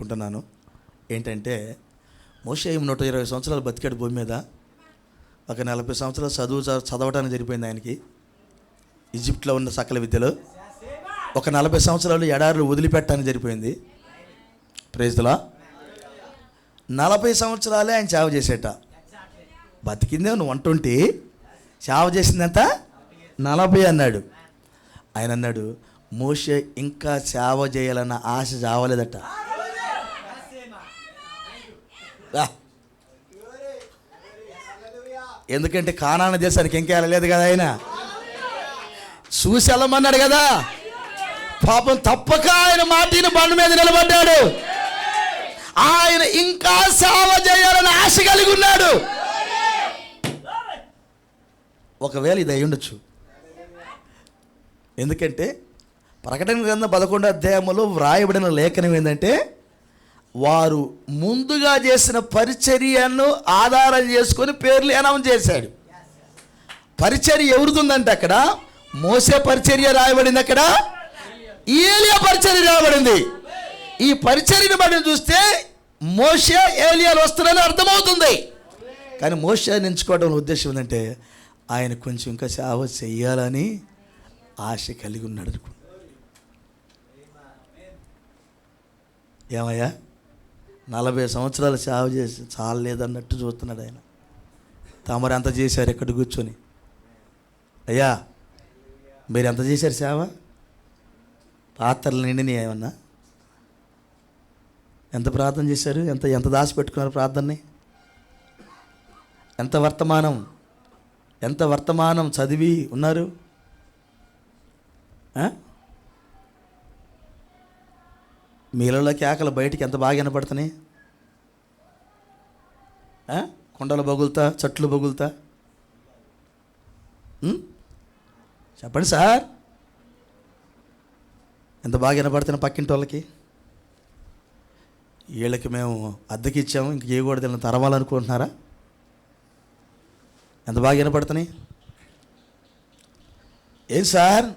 అనుకుంటున్నాను. ఏంటంటే మోషే 120 సంవత్సరాలు బతికాడు భూమి మీద. ఒక 40 సంవత్సరాలు చదవటానికి జరిపోయింది ఆయనకి ఈజిప్ట్లో ఉన్న సకల విద్యలో. ఒక 40 సంవత్సరాలు ఎడారులు వదిలిపెట్టడానికి జరిపోయింది. Praise the Lord. 40 సంవత్సరాలే ఆయన సేవ చేసేట. బతికిందే 120, సేవ చేసిందంత 40 అన్నాడు. ఆయన అన్నాడు మోషే ఇంకా సేవ చేయాలన్న ఆశ చావలేదట. ఎందుకంటే కానాను దేశానికి ఇంకా వెళ్ళలేదు కదా, ఆయన చూసి వెళ్ళమన్నాడు కదా. పాపం తప్పక ఆయన మాటిని బండి మీద నిలబడ్డాడు. ఆయన ఇంకా సేవ చేయాలని ఆశ కలిగి ఉన్నాడు. ఒకవేళ ఇది అయి ఉండొచ్చు. ఎందుకంటే ప్రకటన గ్రంథం 11వ అధ్యాయంలో వ్రాయబడిన లేఖనం ఏంటంటే, వారు ముందుగా చేసిన పరిచర్యను ఆధారం చేసుకొని పేర్లు అనౌన్స్ చేశాడు. పరిచర్య ఎవరిదుందంటే అక్కడ మోసే పరిచర్య రాయబడింది, అక్కడ ఏలియా పరిచర్య రాయబడింది. ఈ పరిచర్యను బట్టి చూస్తే మోషే ఏలియాలు వస్తున్నారని అర్థమవుతుంది. కానీ మోషే ఎంచుకోవడం ఉద్దేశం ఏంటంటే ఆయన కొంచెం ఇంకా సేవ చెయ్యాలని ఆశ కలిగి ఉన్నాడు. ఏమయ్యా 40 సంవత్సరాలు సేవ చేసి చాలేదన్నట్టు చూస్తున్నాడు ఆయన. తమరు ఎంత చేశారు ఎక్కడ కూర్చొని? అయ్యా మీరు ఎంత చేశారు సేవ? పాత్రలు నిండిని ఏమన్నా? ఎంత ప్రార్థన చేశారు? ఎంత దాచిపెట్టుకున్నారు ప్రార్థనని? ఎంత వర్తమానం చదివి ఉన్నారు? మీలలో కేకలు బయటికి ఎంత బాగా వినపడుతున్నాయి? కొండలు బగులుతా, చెట్లు బగులుతా. చెప్పండి సార్, ఎంత బాగా వినపడుతున్నాయి పక్కింటి వాళ్ళకి. వీళ్ళకి మేము అద్దెకి ఇచ్చాము, ఇంక చేయకూడదు తరవాలనుకుంటున్నారా? ఎంత బాగా వినపడుతున్నాయి. ఏం సార్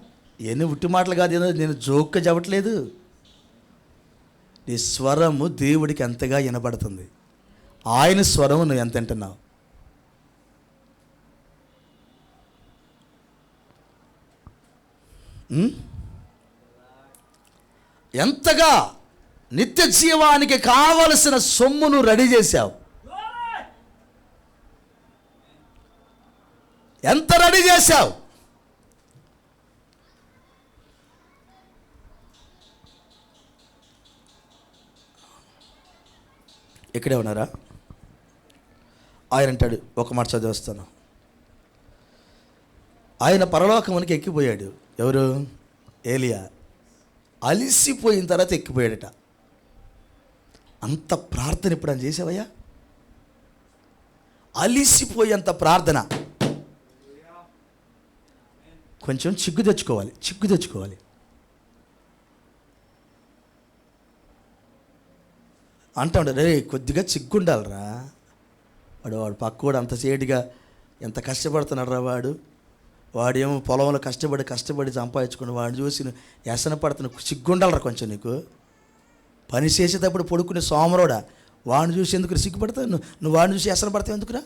ఎన్ని ఉట్టి మాటలు కాదు, నేను జోక్గా చెప్పట్లేదు. నీ స్వరము దేవుడికి ఎంతగా వినపడుతుంది, ఆయన స్వరము నువ్వు ఎంత వింటున్నావు? ఎంతగా నిత్య జీవానికి కావలసిన సొమ్మును రెడీ చేశావు? ఎంత రెడీ చేశావు? ఇక్కడే ఉన్నారా? ఆయన అంటాడు, ఒక మాట చదివేస్తాను. ఆయన పరలోకమునికి ఎక్కిపోయాడు. ఎవరు? ఏలియా. అలిసిపోయిన తర్వాత ఎక్కిపోయాడట. అంత ప్రార్థన ఇప్పుడు అని చేసావయ్యా? అలిసిపోయేంత ప్రార్థన. కొంచెం చిగ్గు తెచ్చుకోవాలి. అంటా ఉంటాడు, రే కొద్దిగా చిగ్గుండాలరా. వాడు పక్కవాడు అంత సేటుగా ఎంత కష్టపడుతున్నాడు రా వాడేమో పొలంలో కష్టపడి సంపాదించుకుని వాడిని చూసి వ్యసన పడుతున్న సిగ్గుండాలరా కొంచెం. నీకు పని చేసేటప్పుడు పడుకునే సోమరోడా, వాడిని చూసి ఎందుకు సిగ్గుపడతావు? నువ్వు వాడిని చూసి వ్యసన పడతావు ఎందుకురా?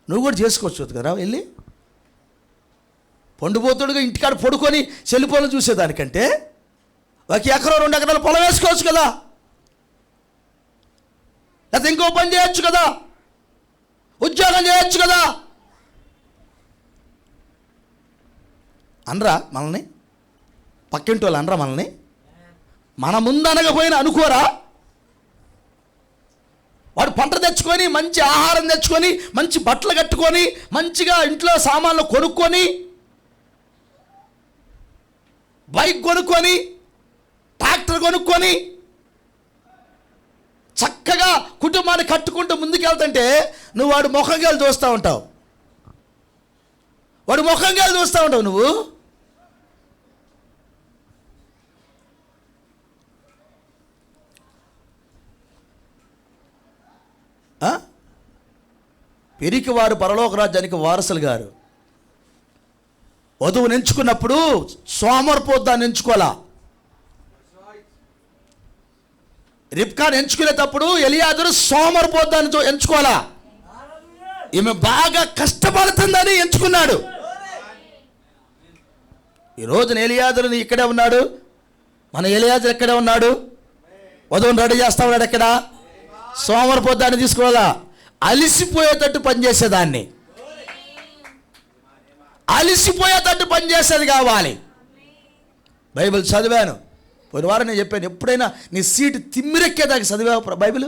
నువ్వు కూడా చేసుకోవచ్చు కదరా. వెళ్ళి పండుపోతుడుగా ఇంటికాడ పడుకొని సెల్లిపోలను చూసేదానికంటే 1 ఎకరం 2 ఎకరాలు పొలం వేసుకోవచ్చు కదా, లేకపోతే ఇంకో పని చేయొచ్చు కదా, ఉద్యోగం చేయొచ్చు కదా. అనరా మనల్ని? పక్కింటి వాళ్ళు అనరా మనల్ని? మన ముందు అనకపోయినా అనుకోరా? వాడు పంట తెచ్చుకొని, మంచి ఆహారం తెచ్చుకొని, మంచి బట్టలు కట్టుకొని, మంచిగా ఇంట్లో సామాన్లు కొనుక్కొని, బైక్ కొనుక్కొని, ట్రాక్టర్ కొనుక్కొని, చక్కగా కుటుంబాన్ని కట్టుకుంటూ ముందుకెళ్తుంటే నువ్వు వాడు ముఖంగాలు చూస్తూ ఉంటావు. నువ్వు పెరికి వారు పరలోక రాజ్యానికి వారసులు గారు. వధువుని ఎంచుకున్నప్పుడు సోమరిపోద్దాన్ని ఎంచుకోవాలా. రిబ్కాను ఎంచుకునేటప్పుడు ఎలియాజరు సోమరిపోతాన్ని ఎంచుకోవాలా, ఈమె బాగా కష్టపడుతుందని ఎంచుకున్నాడు. ఈ రోజున ఎలియాజరు ఇక్కడే ఉన్నాడు, మన ఎలియాజరు ఎక్కడే ఉన్నాడు, వధువుని రెడీ చేస్తా ఉన్నాడు. ఎక్కడ సోమరిపోతాన్ని తీసుకోవాలా, అలిసిపోయేటట్టు పనిచేసేదాన్ని, అలిసిపోయేటట్టు పనిచేసేది కావాలి. బైబిల్ చదివాను పోయిన వారం, నేను చెప్పాను, ఎప్పుడైనా నీ సీటు తిమ్మిరెక్కేదాకా చదివావు బైబిల్?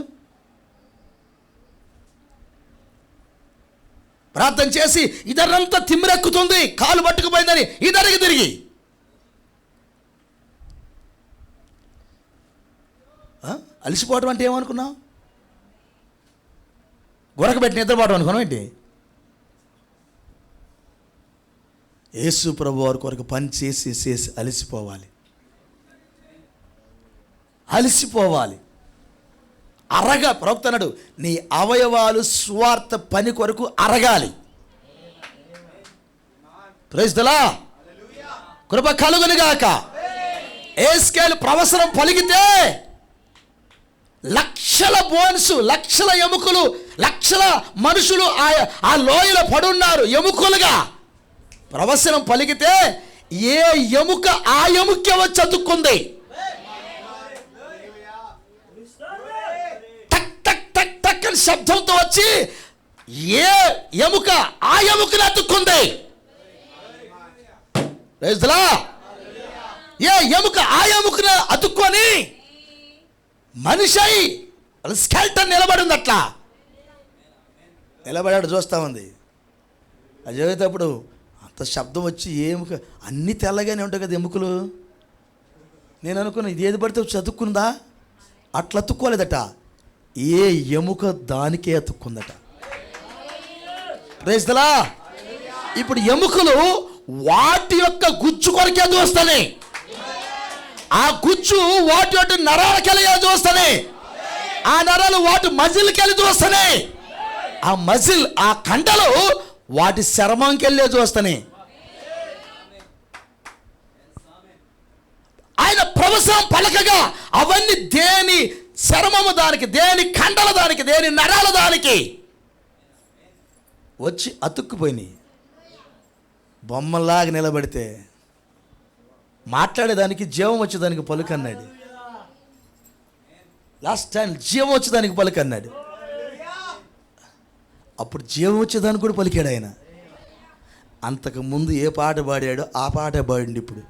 ప్రార్థన చేసి ఇదరంతా తిమ్మిరెక్కుతుంది, కాలు పట్టుకుపోయిందని ఇదరికి తిరిగి అలిసిపోవటం అంటే ఏమనుకున్నావు? గొరకబెట్టి నిద్రపోవడం అనుకున్నావు ఏంటి? యేసు ప్రభు వారి కొరకు పని చేసి చేసి అలిసిపోవాలి, అలిసిపోవాలి. ప్రవక్త అన్నాడు, నీ అవయవాలు స్వార్థ పని కొరకు అరగాలి. ప్రైజ్ ది లార్డ్, కృప కలుగునుగాక. ఏస్కేలు ప్రవసనం పలికితే లక్షల బోన్స్, లక్షల ఎముకలు, లక్షల మనుషులు ఆ లోయలో పడున్నారు ఎముకలుగా. ప్రవసనం పలికితే ఏ ఎముక ఆ ఎముకే వచ్చి అతుక్కుంది. టక్ టక్ టక్ టక్ అని శబ్దంతో వచ్చి ఏ ఎముక ఆ ఎముకని అతుక్కుంది. ఏ ఎముక ఆ ఎముకను అతుక్కొని మనిషి స్కెల్టన్ నిలబడింది. అట్లా నిలబడాడు, చూస్తూ ఉంది. అది చదివేటప్పుడు అంత శబ్దం వచ్చి ఎముక అన్నీ తెల్లగానే ఉంటాయి కదా ఎముకలు. నేను అనుకున్నా ఇది ఏది పడితే వచ్చి అతుక్కుందా, అట్లా అతుక్కోలేదట, ఏ ఎముక దానికే అతుక్కుందట. Praise the Lord. ఇప్పుడు ఎముకలు వాటి యొక్క గుజ్జు కొరకే చూస్తాయి, ఆ గుజ్జు వాటి యొక్క నరాలకెళ్ళి చూస్తాయి, ఆ నరాలు వాటి మజిల్కెళ్ళి చూస్తాయి, ఆ మజిల్ ఆ కండలు వాటి చర్మంకెళ్ళే చూస్తాయి. ఆయన ప్రవసనం పలకగా అవన్నీ దేని చర్మము దానికి, దేని కండల దానికి, దేని నరాల దానికి వచ్చి అతుక్కుపోయినాయి. బొమ్మలాగా నిలబడితే మాట్లాడేదానికి జీవం వచ్చేదానికి పలుకు అన్నాడు. లాస్ట్ టైం జీవం వచ్చేదానికి పలుకు అన్నాడు. అప్పుడు జీవం వచ్చేదానికి కూడా పలికాడు ఆయన. అంతకుముందు ఏ పాట పాడాడో ఆ పాట పాడింది ఇప్పుడు.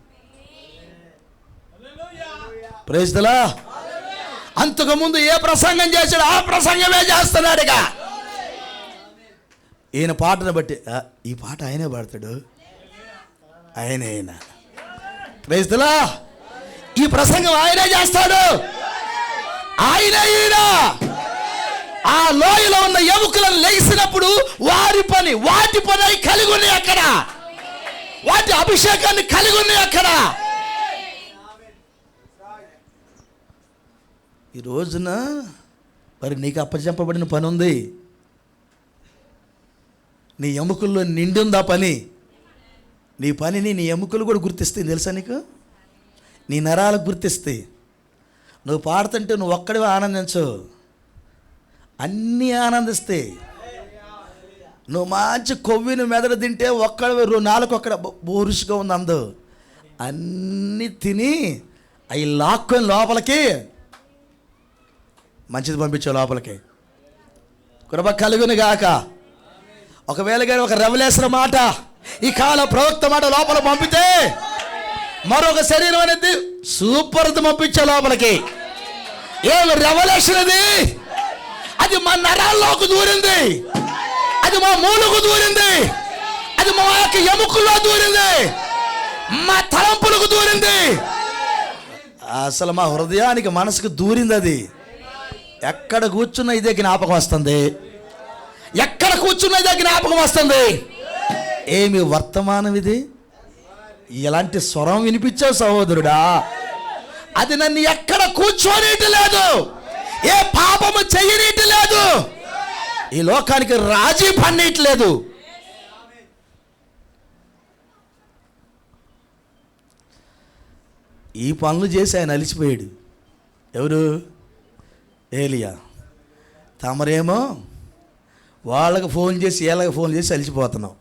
Praise the Lord. అంతకుముందు ఏ ప్రసంగం చేశాడో ఆ ప్రసంగమే చేస్తున్నాడుగా. ఈయన పాటను బట్టి ఈ పాట ఆయనే పాడతాడు, ఆయనే. Praise the lord. ఈ ప్రసంగం ఆయనే చేస్తాడు, ఆయనే. ఈయన ఆ లోయలో ఉన్న ఎముకలను లేచినప్పుడు వాటి పని అయి కలిగి ఉన్నాయి అక్కడ, వాటి అభిషేకాన్ని కలిగి ఉన్నాయి అక్కడ. ఈ రోజున మరి నీకు అప్పచెప్పబడిన పని ఉంది. నీ ఎముకల్లో నిండి ఉందా పని. నీ పనిని నీ ఎముకలు కూడా గుర్తిస్తాయి, తెలుసా నీకు? నీ నరాలకు గుర్తిస్తాయి. నువ్వు పాడుతుంటే నువ్వు ఒక్కడివే ఆనందించు, అన్నీ ఆనందిస్తాయి. నువ్వు మంచి కొవ్విని మెదడు తింటే ఒక్కడివే, నాలుగు ఒక్కడ బోరుసుగా ఉంది అందు, అన్నీ తిని అవి లాక్కొని లోపలికి మంచిది పంపించే లోపలికి. కృప కలుగును గాక. ఒకవేళ కానీ ఒక రెవల్యూషన్ మాట, ఈ కాల ప్రవక్త మాట లోపల పంపితే మరొక శరీరం అనేది సూపర్ పంపించే లోపలికి. ఏమి రెవల్యూషన్ అది? అది మా నరాల్లోకి దూరింది, అది మా మూలకు దూరింది, అది మా యొక్క ఎముకల్లో దూరింది, మా తలంపులకు దూరింది, అసలు మా హృదయానికి మనసుకు దూరింది. అది ఎక్కడ కూర్చున్న ఇదే జ్ఞాపకం వస్తుంది, ఎక్కడ కూర్చున్న ఇదే జ్ఞాపకం వస్తుంది. ఏమి వర్తమానం ఇది? ఇలాంటి స్వరం వినిపించావు సహోదరుడా, అది నన్ను ఎక్కడ కూర్చోనీటి లేదు, ఏ పాపము చెయ్యనీటి లేదు, ఈ లోకానికి రాజీ పన్నీయట్లేదు. ఈ పనులు చేసి ఆయన అలిసిపోయాడు. ఎవరు? ఏలియా. తమరేమో వాళ్ళకి ఫోన్ చేసి వీళ్ళకి ఫోన్ చేసి అలిసిపోతున్నాం.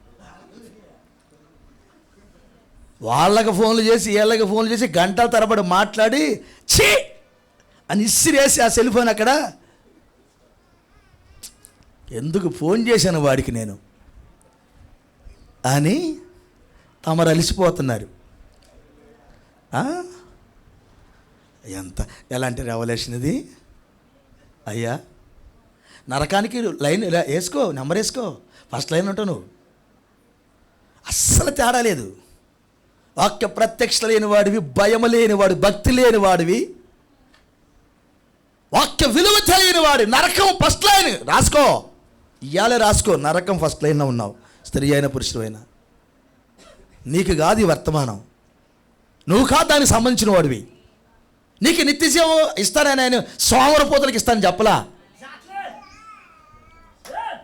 వాళ్ళకి ఫోన్లు చేసి వీళ్ళకి ఫోన్లు చేసి గంటల తరబడి మాట్లాడి ఛీ అని ఇసిరేసి ఆ సెల్ ఫోన్ అక్కడ ఎందుకు ఫోన్ చేశాను వాడికి నేను అని తమరు అలిసిపోతున్నారు. ఎలాంటి రెవల్యూషన్ ఇది అయ్యా. నరకానికి లైన్ వేసుకో, నెంబర్ వేసుకో, ఫస్ట్ లైన్ ఉంటావు నువ్వు. అస్సలు తేడా లేదు. వాక్య ప్రత్యక్ష లేని వాడివి, భయం లేనివాడు, భక్తి లేని వాడివి, వాక్య విలువ తెలియని వాడి నరకం ఫస్ట్ లైన్ రాసుకో. ఇయ్యాలే రాసుకో, నరకం ఫస్ట్ లైన్లో ఉన్నావు. స్త్రీ అయినా పురుషుడు అయినా నీకు కాదు ఈ వర్తమానం, నువ్వు కాదు దానికి సంబంధించిన వాడివి. నీకు నిత్య జీవం ఇస్తానని ఆయన సోమరపోతులకు ఇస్తాను చెప్పలా.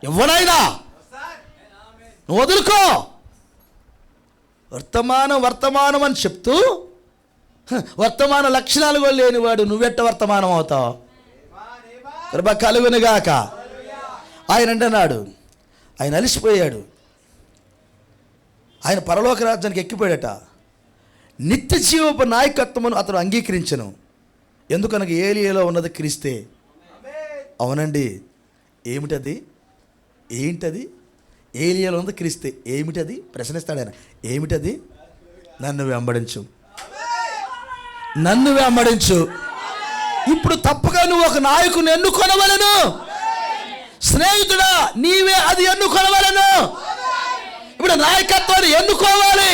ఎవడైనా నువ్వు వదులుకో. వర్తమానం అని చెప్తూ వర్తమాన లక్షణాలు కూడా లేనివాడు నువ్వెట్ట వర్తమానం అవుతావు? కృప కలుగునుగాక. ఆయన అంటున్నాడు, ఆయన అలిసిపోయాడు, ఆయన పరలోక రాజ్యానికి ఎక్కిపోయాడట. నిత్య జీవపు నాయకత్వమును అతను అంగీకరించను. ఎందుకనగా ఏలియాలో ఉన్నది క్రీస్తే. అవునండి, ఏమిటది? ఏంటది? ఏలియాలో ఉన్నది క్రీస్తే. ఏమిటది? ప్రశ్నిస్తాడు ఆయన. ఏమిటది? నన్ను వెంబడించు, నన్ను వెంబడించు. ఇప్పుడు తప్పగా నువ్వు ఒక నాయకుని ఎన్నుకొనవలను. స్నేహితుడా, నీవే అది ఎన్నుకొనవలను. ఇప్పుడు నాయకత్వాన్ని ఎన్నుకోవాలి.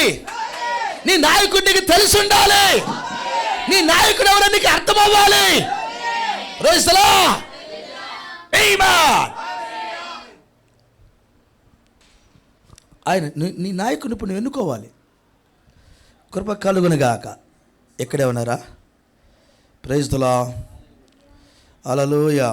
నీ నాయకుడికి తెలిసి ఉండాలి. నీ నాయకుడు ఎవరో నీకు అర్థం అవ్వాలి. రోజులా ఆయన నీ నాయకుడిని ఇప్పుడు నువ్వు ఎన్నుకోవాలి. కృప కలుగునుగాక. ఎక్కడే ఉన్నారా? Praise the Lord. హల్లెలూయా.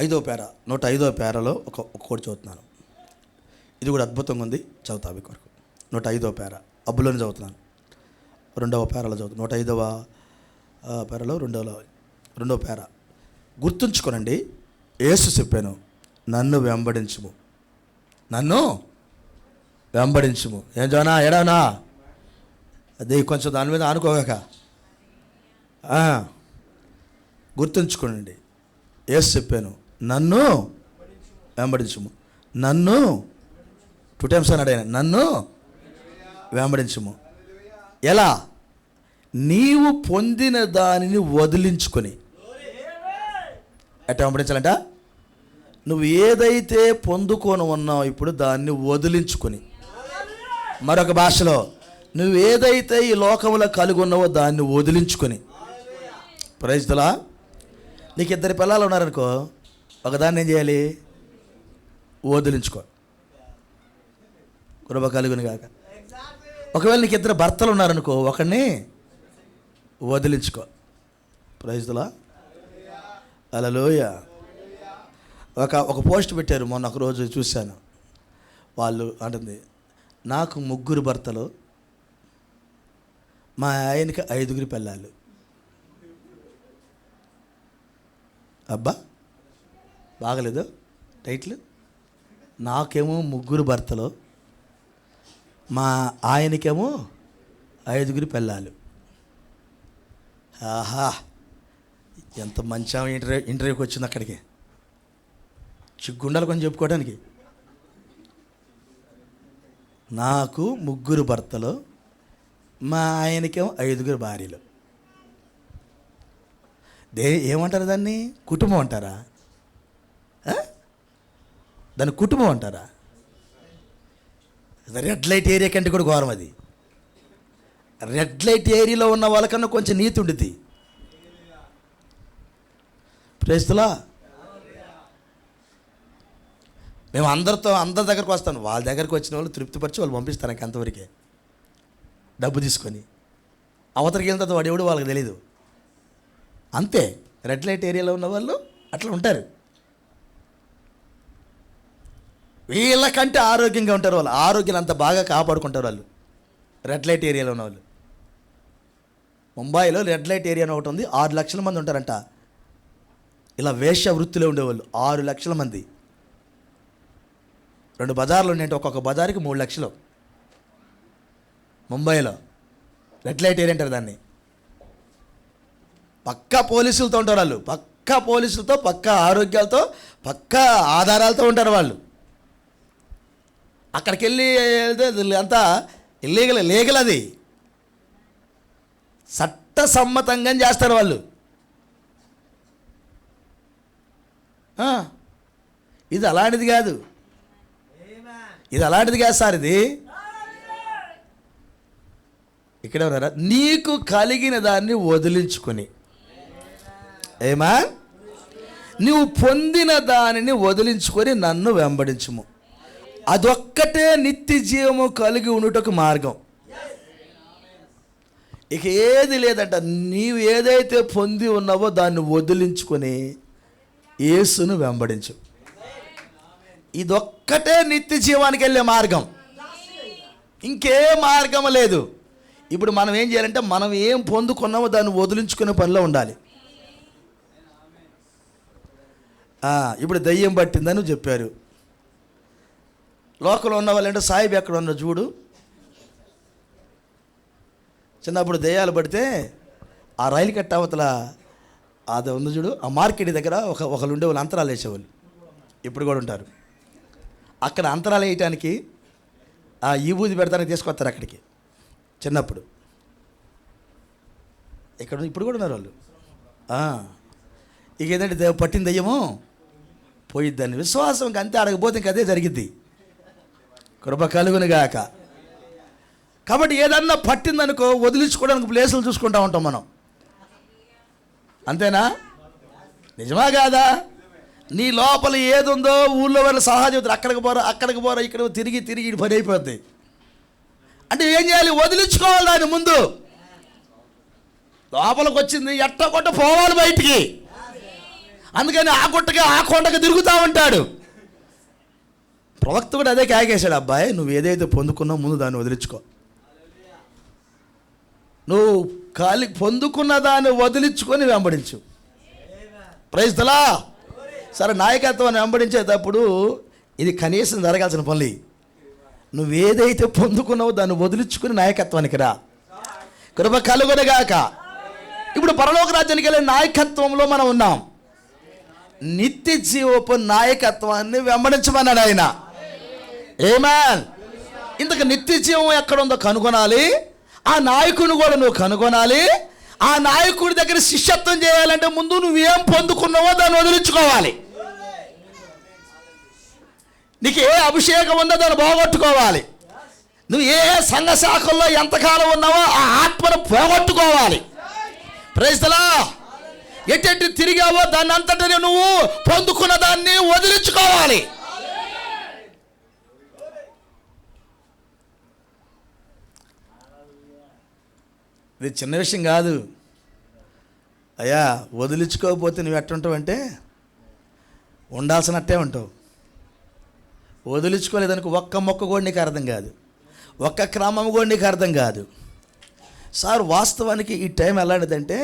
ఐదో పేర, 105వ పేరలో ఒక్కోటి చదువుతున్నాను. ఇది కూడా అద్భుతంగా ఉంది, చదువుతా మీ కొరకు. 105వ పేర అబ్బులోనే చదువుతున్నాను. 2వ పేరలో చదువుతాను. 105వ పేరలో రెండవ పేర. గుర్తుంచుకోనండి, యేసు చెప్పాను, నన్ను వెంబడించుము, నన్ను వెంబడించుము. ఏం జోనా ఎడానా అది కొంచెం దాని మీద అనుకోగాక గుర్తుంచుకోనండి. యేసు చెప్పాను, నన్ను వెంబడించుము. నన్ను 2 times అన్నాడు ఆయన, నన్ను వెంబడించుము. ఎలా? నీవు పొందిన దానిని వదిలించుకొని. ఎట్లా వెంబడించాలంట? నువ్వు ఏదైతే పొందుకొని ఉన్నావు ఇప్పుడు దాన్ని వదిలించుకొని. మరొక భాషలో, నువ్వు ఏదైతే ఈ లోకంలో కలిగి ఉన్నావో దాన్ని వదిలించుకొని. Praise the lord. నీకు 2 పిల్లలు ఉన్నారనుకో, ఒకదాన్ని ఏం చేయాలి? వదిలించుకో. కృప కలుగునుగాక. ఒకవేళ నీకు 2 భర్తలు ఉన్నారనుకో, ఒకడిని వదిలించుకో. Praise the Lord. హల్లెలూయా. ఒక పోస్ట్ పెట్టారు మొన్న, ఒక రోజు చూశాను. వాళ్ళు అంటుంది, నాకు 3 భర్తలు, మా ఆయనకి 5 పిల్లలు. అబ్బా, బాగలేదు టైటిల్. నాకేమో 3 భర్తలు, మా ఆయనకేమో 5 పిల్లలు. ఆహా, ఎంత మంచి ఇంటర్వ్యూకి వచ్చింది. అక్కడికి చిగ్గుండాలి కొంచెం చెప్పుకోవడానికి. నాకు 3 భర్తలు, మా ఆయనకేమో 5 భార్యలు. ఏమంటారు దాన్ని? కుటుంబం అంటారా? దాన్ని కుటుంబం అంటారా? రెడ్ లైట్ ఏరియా కంటే కూడా ఘోరం అది. రెడ్ లైట్ ఏరియాలో ఉన్న వాళ్ళకన్నా కొంచెం నీతి ఉండుద్ది. Praise the Lord. మేము అందరి దగ్గరకు వస్తాను. వాళ్ళ దగ్గరకు వచ్చిన వాళ్ళు తృప్తిపరిచి వాళ్ళు పంపిస్తారు నాకు అంతవరకే, డబ్బు తీసుకొని. అవతరికి వెళ్తే వాడు ఎవడు వాళ్ళకి తెలీదు. అంతే. రెడ్ లైట్ ఏరియాలో ఉన్న వాళ్ళు అట్లా ఉంటారు. వీళ్ళకంటే ఆరోగ్యంగా ఉంటారు వాళ్ళు. ఆరోగ్యం అంత బాగా కాపాడుకుంటారు వాళ్ళు రెడ్ లైట్ ఏరియాలో ఉన్న వాళ్ళు. ముంబైలో రెడ్ లైట్ ఏరియా అని ఒకటి ఉంది. 6 లక్షల మంది ఉంటారంట ఇలా వేశ్య వృత్తిలో ఉండేవాళ్ళు. 6 లక్షల మంది. 2 బజార్లు ఉన్నాయంటే ఒక్కొక్క బజార్కి 3 లక్షలు. ముంబైలో రెడ్ లైట్ ఏరియా అంటారు దాన్ని. పక్కా పోలీసులతో ఉంటారు వాళ్ళు. పక్కా పోలీసులతో, పక్కా ఆరోగ్యాలతో, పక్కా ఆధారాలతో ఉంటారు వాళ్ళు. అక్కడికి వెళ్ళి అంతా లీగల్ అది చట్టసమ్మతంగా చేస్తారు వాళ్ళు. ఇది అలాంటిది కాదు. ఇది అలాంటిది కాదు సార్. ఇది ఇక్కడే ఉన్నారా? నీకు కలిగిన దాన్ని వదిలించుకొని, ఏమా నువ్వు పొందిన దానిని వదిలించుకొని నన్ను వెంబడించుము. అదొక్కటే నిత్య జీవము కలిగి ఉండుటకు మార్గం. ఇక ఏది లేదంట. నీవు ఏదైతే పొంది ఉన్నావో దాన్ని వదిలించుకొని యేసును వెంబడించు. ఇదొక్కటే నిత్య జీవానికి వెళ్ళే మార్గం. ఇంకే మార్గం లేదు. ఇప్పుడు మనం ఏం చేయాలంటే మనం ఏం పొందుకున్నామో దాన్ని వదిలించుకునే పనిలో ఉండాలి. ఇప్పుడు దయ్యం పట్టిందని చెప్పారు. లోకంలో ఉన్న వాళ్ళు అంటే సాయిబు ఎక్కడ ఉన్న చూడు. చిన్నప్పుడు దయ్యాలు పడితే ఆ రైలు కట్ట అవతల అది ఉంది చూడు, ఆ మార్కెట్ దగ్గర ఒకళ్ళు ఉండే వాళ్ళు అంతరాలు వేసేవాళ్ళు. ఇప్పుడు కూడా ఉంటారు. అక్కడ అంతరాలు వేయటానికి ఆ ఈబూది పెడతానికి తీసుకొస్తారు అక్కడికి. చిన్నప్పుడు ఇక్కడ ఇప్పుడు కూడా ఉన్నారు వాళ్ళు. ఇక ఏంటంటే పట్టిన దయ్యము పోయిద్దని విశ్వాసం. ఇంక అంతే. అడగపోతే ఇంక అదే జరిగిద్ది. కృప కలుగునుగాక. కాబట్టి ఏదన్నా పట్టిందనుకో వదిలించుకోవడానికి ప్లేసులు చూసుకుంటూ ఉంటాం మనం. అంతేనా? నిజమా కాదా? నీ లోపల ఏది ఉందో ఊళ్ళో వాళ్ళు సలహా చెబుతారు. అక్కడికి పోరా ఇక్కడ తిరిగి పని అయిపోద్ది. అంటే ఏం చేయాలి? వదిలించుకోవాలి దాన్ని ముందు. లోపలికి వచ్చింది ఎట్టకొట్ట పోవాలి బయటికి. అందుకని ఆ గుట్టగా ఆ కొండకి తిరుగుతూ ఉంటాడు. ప్రవక్త కూడా అదే కాగేశాడు. అబ్బాయి, నువ్వు ఏదైతే పొందుకున్నావు ముందు దాన్ని వదిలించుకో. నువ్వు పొందుకున్న దాన్ని వదిలించుకొని వెంబడించు. Praise the Lord. సరే, నాయకత్వాన్ని వెంబడించేటప్పుడు ఇది కనీసం జరగాల్సిన పనులు. నువ్వేదైతే పొందుకున్నావో దాన్ని వదిలించుకుని నాయకత్వానికి రా. కృప కలుగునుగాక. ఇప్పుడు పరలోక రాజ్యానికి వెళ్ళే నాయకత్వంలో మనం ఉన్నాం. నిత్య జీవపు నాయకత్వాన్ని వెంబడించమన్నాడు ఆయన. ఆమేన్. ఇంతకు నిత్య జీవం ఎక్కడుందో కనుగొనాలి. ఆ నాయకుని కూడా నువ్వు కనుగొనాలి. ఆ నాయకుడి దగ్గర శిష్యత్వం చేయాలంటే ముందు నువ్వేం పొందుకున్నావో దాన్ని వదిలించుకోవాలి. నీకు ఏ అభిషేకం ఉందో దాన్ని పోగొట్టుకోవాలి. నువ్వు ఏ సంఘ శాఖల్లో ఎంతకాలం ఉన్నావో ఆ ఆత్మను పోగొట్టుకోవాలి. Praise the lord. ఎట్టి తిరిగావో దాన్ని అంతటిని నువ్వు పొందుకున్న దాన్ని వదిలించుకోవాలి. ఇది చిన్న విషయం కాదు అయ్యా. వదిలించుకోకపోతే నువ్వు ఎట్టుంటావు అంటే ఉండాల్సినట్టే ఉంటావు. వదిలించుకోలేదనుకో ఒక్క మొక్క కూడా నీకు అర్థం కాదు, ఒక్క క్రమం కూడా నీకు అర్థం కాదు. సార్, వాస్తవానికి ఈ టైం ఎలాంటిదంటే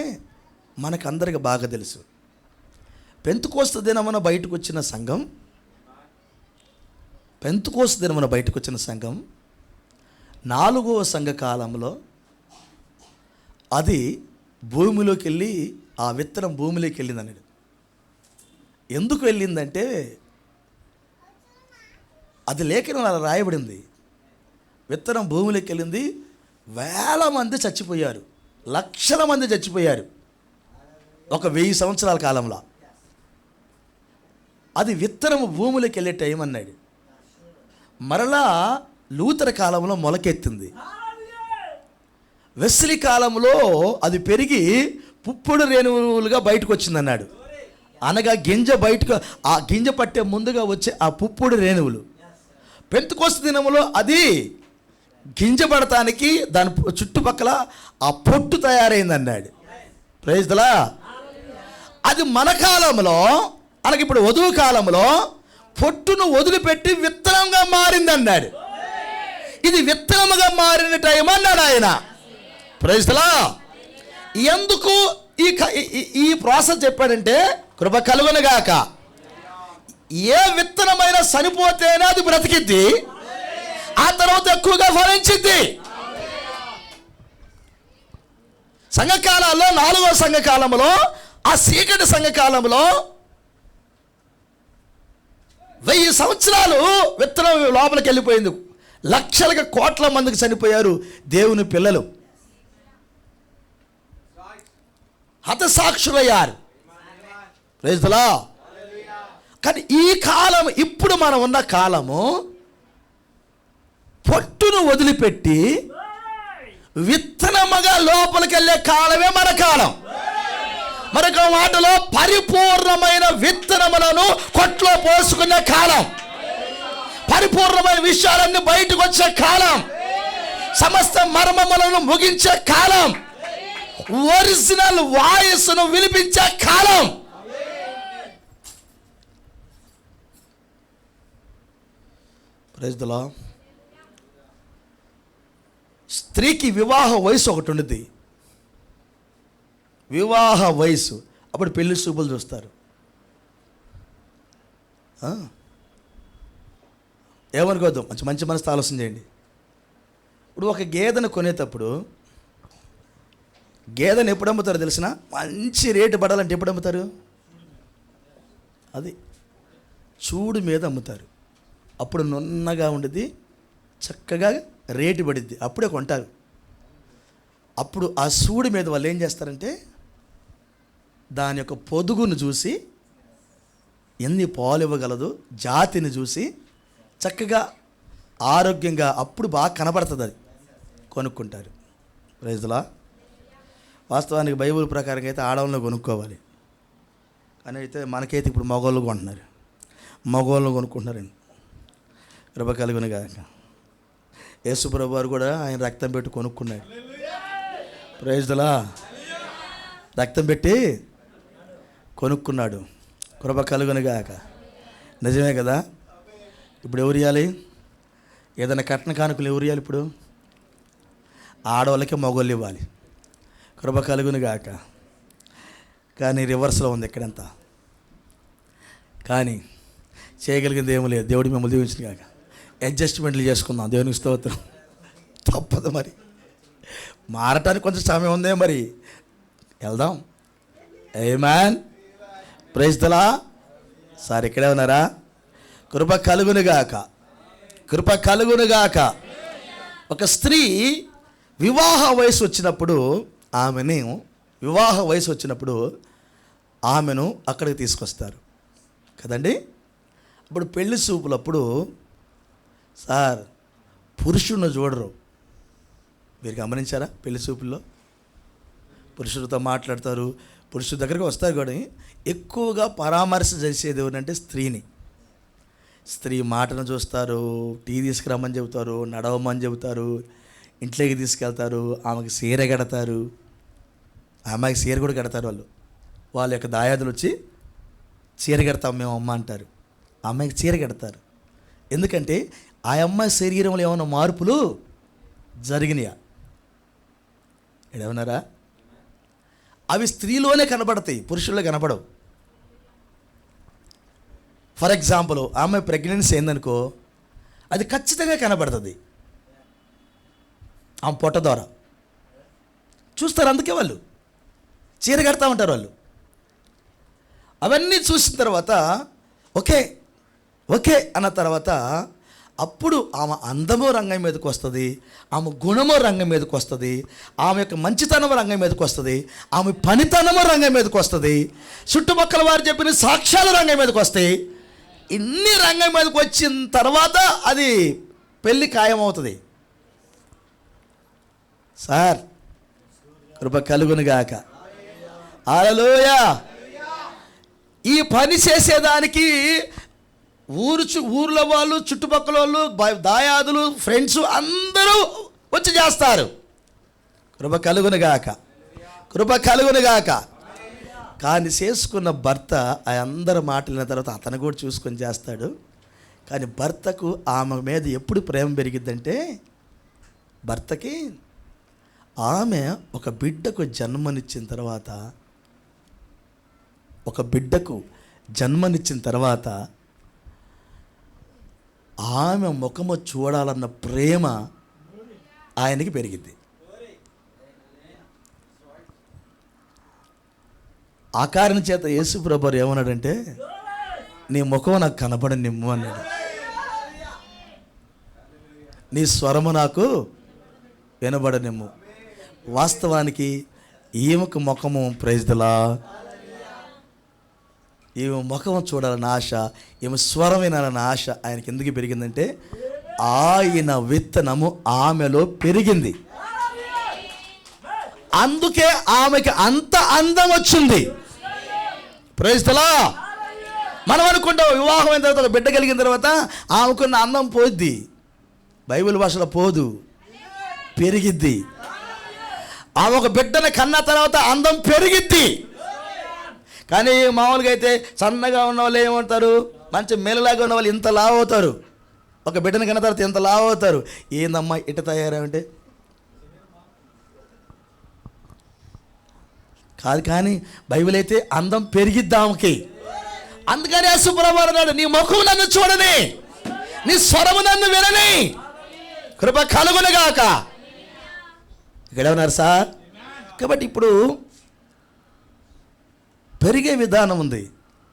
మనకందరికి బాగా తెలుసు. పెంతుకోస్తు దినమున బయటకు వచ్చిన సంఘం, పెంతుకోస్తు దినమున బయటకు వచ్చిన సంఘం 4వ సంఘ కాలంలో అది భూమిలోకి వెళ్ళి, ఆ విత్తనం భూమిలోకి వెళ్ళింది అన్నాడు. ఎందుకు వెళ్ళిందంటే అది లేఖనం అలా రాయబడింది. విత్తనం భూమిలోకి వెళ్ళింది. వేల మంది చచ్చిపోయారు, లక్షల మంది చచ్చిపోయారు ఒక 1000 సంవత్సరాల కాలంలో. అది విత్తనము భూమిలోకి వెళ్ళే టైం అన్నాడు. మరలా లూథర్ కాలంలో మొలకెత్తింది. వెస్లీ కాలంలో అది పెరిగి పుప్పుడు రేణువులుగా బయటకు వచ్చిందన్నాడు. అనగా గింజ బయటకు, ఆ గింజ పట్టే ముందుగా వచ్చే ఆ పుప్పుడు రేణువులు. పెంతెకోస్తు దినములో అది గింజ పడటానికి దాని చుట్టుపక్కల ఆ పొట్టు తయారైంది అన్నాడు. Praise the Lord. అది మన కాలంలో, అలాగే ఇప్పుడు వధువు కాలంలో పొట్టును వదిలిపెట్టి విత్తనంగా మారింది అన్నాడు. ఇది విత్తనముగా మారిన టైం అన్నాడు ఆయన. Praise the Lord. ఎందుకు ఈ ప్రాసెస్ చెప్పాడంటే, కృప కలుగునుగాక. ఏ విత్తనమైనా చనిపోతేనే అది బ్రతికిద్ది, ఆ తర్వాత ఎక్కువగా ఫలించిద్ది. సంఘకాలాల్లో 4వ సంఘకాలంలో, ఆ చీకటి సంఘకాలంలో 1000 సంవత్సరాలు విత్తనం లోపలికి వెళ్ళిపోయింది. లక్షలుగా కోట్ల మందికి చనిపోయారు దేవుని పిల్లలు, హతసాక్షులయ్యారు. Praise the Lord. కానీ ఈ కాలం, ఇప్పుడు మనం ఉన్న కాలము, పొట్టును వదిలిపెట్టి విత్తనముగా లోపలికి వెళ్ళే కాలమే మన కాలం. మరొక మాటలో పరిపూర్ణమైన విత్తనములను కొట్లో పోసుకునే కాలం, పరిపూర్ణమైన విషయాలన్నీ బయటకు వచ్చే కాలం, సమస్త మర్మములను ముగించే కాలం, ఒరిజినల్ వాయిస్ను వినిపించే కాలం. Praise the lord. స్త్రీకి వివాహ వయసు ఒకటి ఉండదు. వివాహ వయసు అప్పుడు పెళ్లి చూపులు చూస్తారు. ఏమనుకోవద్దు, మంచి మంచి మనసుతో ఆలోచన చేయండి. ఇప్పుడు ఒక గేదెను కొనేటప్పుడు, గేదెను ఎప్పుడు అమ్ముతారో తెలిసిన? మంచి రేటు పడాలంటే ఎప్పుడు అమ్ముతారు? అది చూడు మీద అమ్ముతారు. అప్పుడు నున్నగా ఉండేది, చక్కగా రేటు పడిద్ది, అప్పుడే కొంటారు. అప్పుడు ఆ సూడి మీద వాళ్ళు ఏం చేస్తారంటే, దాని యొక్క పొదుగును చూసి, ఎన్ని పాలు ఇవ్వగలదు, జాతిని చూసి చక్కగా ఆరోగ్యంగా అప్పుడు బాగా కనబడుతుంది, అది కొనుక్కుంటారు. Praise the Lord. వాస్తవానికి బైబిల్ ప్రకారంగా అయితే ఆడవాళ్ళని కొనుక్కోవాలి, కానీ అయితే మనకైతే ఇప్పుడు మగవాళ్ళు కొంటున్నారు, మగవాళ్ళని కొనుక్కుంటున్నారండి. కృప కలుగునుగాక. యేసుప్రభు వారు కూడా ఆయన రక్తం పెట్టి కొనుక్కున్నాడు. Praise the Lord. రక్తం పెట్టి కొనుక్కున్నాడు. కృప కలుగునుగాక. నిజమే కదా. ఇప్పుడు ఎవరు ఇవ్వాలి? ఏదైనా కట్న కానుకలు ఎవరు ఇవ్వాలి? ఇప్పుడు ఆడవాళ్ళకి మగవాళ్ళు ఇవ్వాలి. కృప కలుగునుగాక. కానీ రివర్స్లో ఉంది ఇక్కడంతా. కానీ చేయగలిగింది ఏమీ లేదు. దేవుడు మిమ్మల్ని దీవించిన కాక. అడ్జస్ట్మెంట్లు చేసుకుందాం. దేవునికి స్తోత్రం. తప్పదు మరి, మారటానికి కొంచెం సమయం ఉందే, మరి వెళ్దాం. Amen. Praise the Lord. Sir ఇక్కడే ఉన్నారా? కృప కలుగునుగాక. కృప కలుగునుగాక. ఒక స్త్రీ వివాహ వయసు వచ్చినప్పుడు, ఆమెను అక్కడికి తీసుకొస్తారు కదండి. అప్పుడు పెళ్లి చూపులప్పుడు సార్ పురుషుడిని చూడరు. మీరు గమనించారా? పెళ్లి చూపుల్లో పురుషుడితో మాట్లాడతారు, పురుషుడి దగ్గరికి వస్తారు. కానీ ఎక్కువగా పరామర్శ చేసేది ఎవరంటే స్త్రీని. స్త్రీ మాటను చూస్తారు, టీ తీసుకురమ్మని చెబుతారు, నడవమని చెబుతారు, ఇంట్లోకి తీసుకెళ్తారు, ఆమెకి చీర కడతారు, అమ్మాయికి చీర కూడా కడతారు. వాళ్ళ యొక్క దాయాదులు వచ్చి చీర కడతాం మేము అమ్మ అంటారు. అమ్మాయికి చీర కడతారు. ఎందుకంటే ఆ అమ్మాయి శరీరంలో ఏమైనా మార్పులు జరిగినాయా? ఏమన్నారా? అవి స్త్రీలోనే కనబడతాయి, పురుషుల్లో కనపడవు. ఫర్ ఎగ్జాంపుల్, ఆమె ప్రెగ్నెన్సీ ఏందనుకో, అది ఖచ్చితంగా కనబడుతుంది ఆమె పొట్ట ద్వారా చూస్తారు. అందుకే వాళ్ళు చీర కడతా ఉంటారు. వాళ్ళు అవన్నీ చూసిన తర్వాత ఓకే అన్న తర్వాత అప్పుడు ఆమె అందము రంగం మీదకి వస్తుంది, ఆమె గుణము రంగం మీదకి వస్తుంది, ఆమె యొక్క మంచితనము రంగం మీదకి వస్తుంది, ఆమె పనితనము రంగం మీదకి వస్తుంది, చుట్టుపక్కల వారు చెప్పిన సాక్ష్యాలు రంగం మీదకి వస్తాయి. ఇన్ని రంగం మీదకి వచ్చిన తర్వాత అది పెళ్ళి ఖాయమవుతుంది. సార్ కృప కలుగునుగాక. హల్లెలూయా. ఈ పని చేసేదానికి ఊర్లో వాళ్ళు, చుట్టుపక్కల వాళ్ళు, దాయాదులు, ఫ్రెండ్స్ అందరూ వచ్చి చేస్తారు. కృప కలుగునుగాక. కృప కలుగునుగాక. కానీ చేసుకున్న భర్త అందరి మాటలిన తర్వాత అతను కూడా చూసుకొని చేస్తాడు. కానీ భర్తకు ఆమె మీద ఎప్పుడు ప్రేమ పెరిగిద్దంటే, భర్తకి ఆమె ఒక బిడ్డకు జన్మనిచ్చిన తర్వాత ఆమె ముఖము చూడాలన్న ప్రేమ ఆయనకి పెరిగింది. ఆ కారణం చేత యేసు ప్రభువు ఏమన్నాడంటే, నీ ముఖం నాకు కనబడనిమ్ము అన్నాడు, నీ స్వరము నాకు వినబడనిమ్ము. వాస్తవానికి ఈమెకు ముఖము, ప్రైజ్ ది లార్డ్, ఈమె ముఖం చూడాలన్న ఆశ, ఈమె స్వరం వినాలన్న ఆశ ఆయనకి ఎందుకు పెరిగిందంటే, ఆయన విత్తనము ఆమెలో పెరిగింది. అందుకే ఆమెకి అంత అందం వచ్చింది. Praise the Lord. మనం అనుకుంటాం వివాహం అయిన తర్వాత, బిడ్డ కలిగిన తర్వాత ఆమెకున్న అందం పోద్ది. బైబిల్ భాషలో పోదు, పెరిగిద్ది. ఆమె ఒక బిడ్డను కన్న తర్వాత అందం పెరిగిద్ది. కానీ మామూలుగా అయితే సన్నగా ఉన్న వాళ్ళు ఏమంటారు, మంచి మెల్లలాగా ఉన్న వాళ్ళు ఇంత లావు అవుతారు. ఒక బిడ్డను కన్న తర్వాత ఇంత లావు అవుతారు. ఏందమ్మా ఇట తయారంటే కాదు. కానీ బైబిల్ అయితే అందం పెరిగిద్ది ఆమెకి. అందుకని యేసుప్రభువు అన్నాడు, నీ ముఖం నన్ను చూడని, నీ స్వరము నన్ను వినని, కృప కలుగునుగాక. ఇక్కడ ఉన్నారు సార్. కాబట్టి ఇప్పుడు పెరిగే విధానం ఉంది,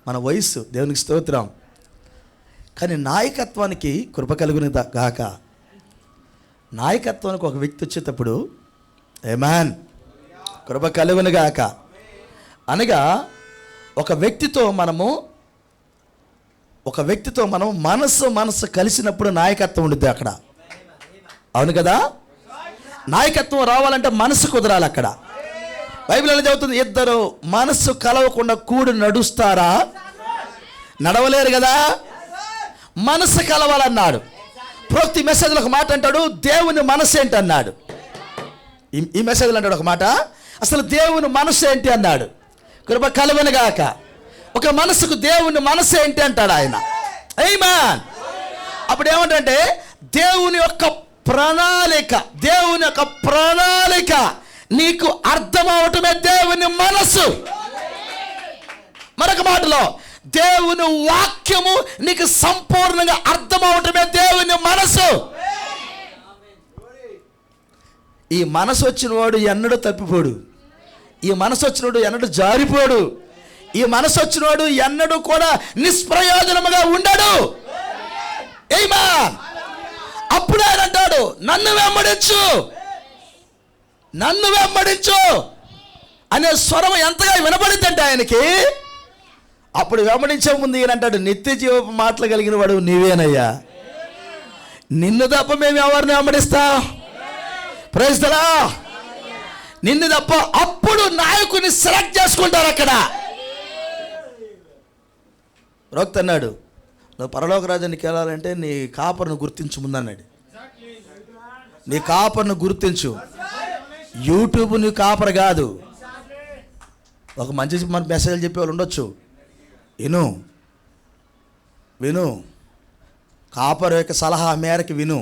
మన వయస్సు, దేవునికి స్తోత్రం. కానీ నాయకత్వానికి కృప కలుగును గాక. నాయకత్వానికి ఒక వ్యక్తి వచ్చేటప్పుడు ఆమేన్, కృప కలుగును గాక. అనగా ఒక వ్యక్తితో మనం మనసు కలిసినప్పుడు నాయకత్వం ఉంటుంది అక్కడ. అవును కదా? నాయకత్వం రావాలంటే మనసు కుదరాలి అక్కడ. బైబిల్ ఎలా చెబుతుంది, ఇద్దరు మనస్సు కలవకుండా కూడి నడుస్తారా? నడవలేరు కదా. మనసు కలవాలన్నాడు. ప్రోక్తి మెసేజ్లో ఒక మాట అంటాడు, దేవుని మనసు ఏంటి అన్నాడు. ఈ మెసేజ్లో అంటాడు ఒక మాట, అసలు దేవుని మనసు ఏంటి అన్నాడు. కృప కలుగునుగాక. ఒక మనసుకు దేవుని మనసు ఏంటి అంటాడు ఆయన. ఆమేన్. అప్పుడు ఏమంటే, దేవుని యొక్క ప్రణాళిక నీకు అర్థమవటమే దేవుని మనసు. మరొక మాటలో, దేవుని వాక్యము నీకు సంపూర్ణంగా అర్థమవటమే దేవుని మనసు. ఈ మనసు వచ్చిన వాడు ఎన్నడూ తప్పిపోడు. ఈ మనసు వచ్చినవాడు ఎన్నడూ జారిపోడు. ఈ మనసు వచ్చినవాడు ఎన్నడూ కూడా నిష్ప్రయోజనముగా ఉండడు. ఆమేన్. అప్పుడు ఆయన అంటాడు, నన్ను వెంబడించు అనే స్వరం ఎంతగా వినపడిందంటే ఆయనకి, అప్పుడు వెంబడించే ముందు ఈయన అంటాడు, నిత్య జీవపు మాటలు కలిగిన వాడు నీవేనయ్యా, నిన్ను తప్ప మేము ఎవరిని వెంబడిస్తాం. Praise the lord. నిన్ను తప్ప. అప్పుడు నాయకుని సెలెక్ట్ చేసుకుంటారు అక్కడ. ప్రవక్త అన్నాడు, నువ్వు పరలోక రాజ్యానికి వెళ్ళాలంటే నీ కాపర్ను గుర్తించు ముందన్నాడు. నీ కాపర్ను గుర్తించు. యూట్యూబ్ నీ కాపర్ కాదు. ఒక మంచి మన మెసేజ్ చెప్పేవాళ్ళు ఉండొచ్చు, విను కాపర్ యొక్క సలహా మేరకు విను.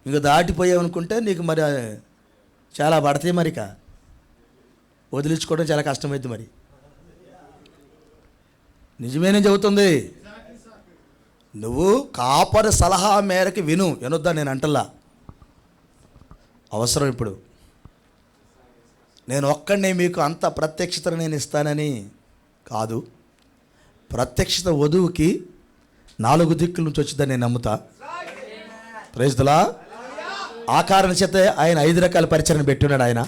ఇంకా దాటిపోయావు అనుకుంటే నీకు మరి చాలా పడతాయి. మరిక వదిలించుకోవడం చాలా కష్టమైంది. మరి నిజమేనే చెబుతుంది, నువ్వు కాపరి సలహా మేరకు వినొద్దా నేను అంటల్లా. అవసరం ఇప్పుడు. నేను ఒక్కడినే మీకు అంత ప్రత్యక్షతను నేను ఇస్తానని కాదు. ప్రత్యక్షత వధువుకి 4 దిక్కుల నుంచి వచ్చిందని నేను నమ్ముతా. Praise the Lord. ఆ కారణం చేత ఆయన 5 రకాల పరిచయం పెట్టున్నాడు ఆయన.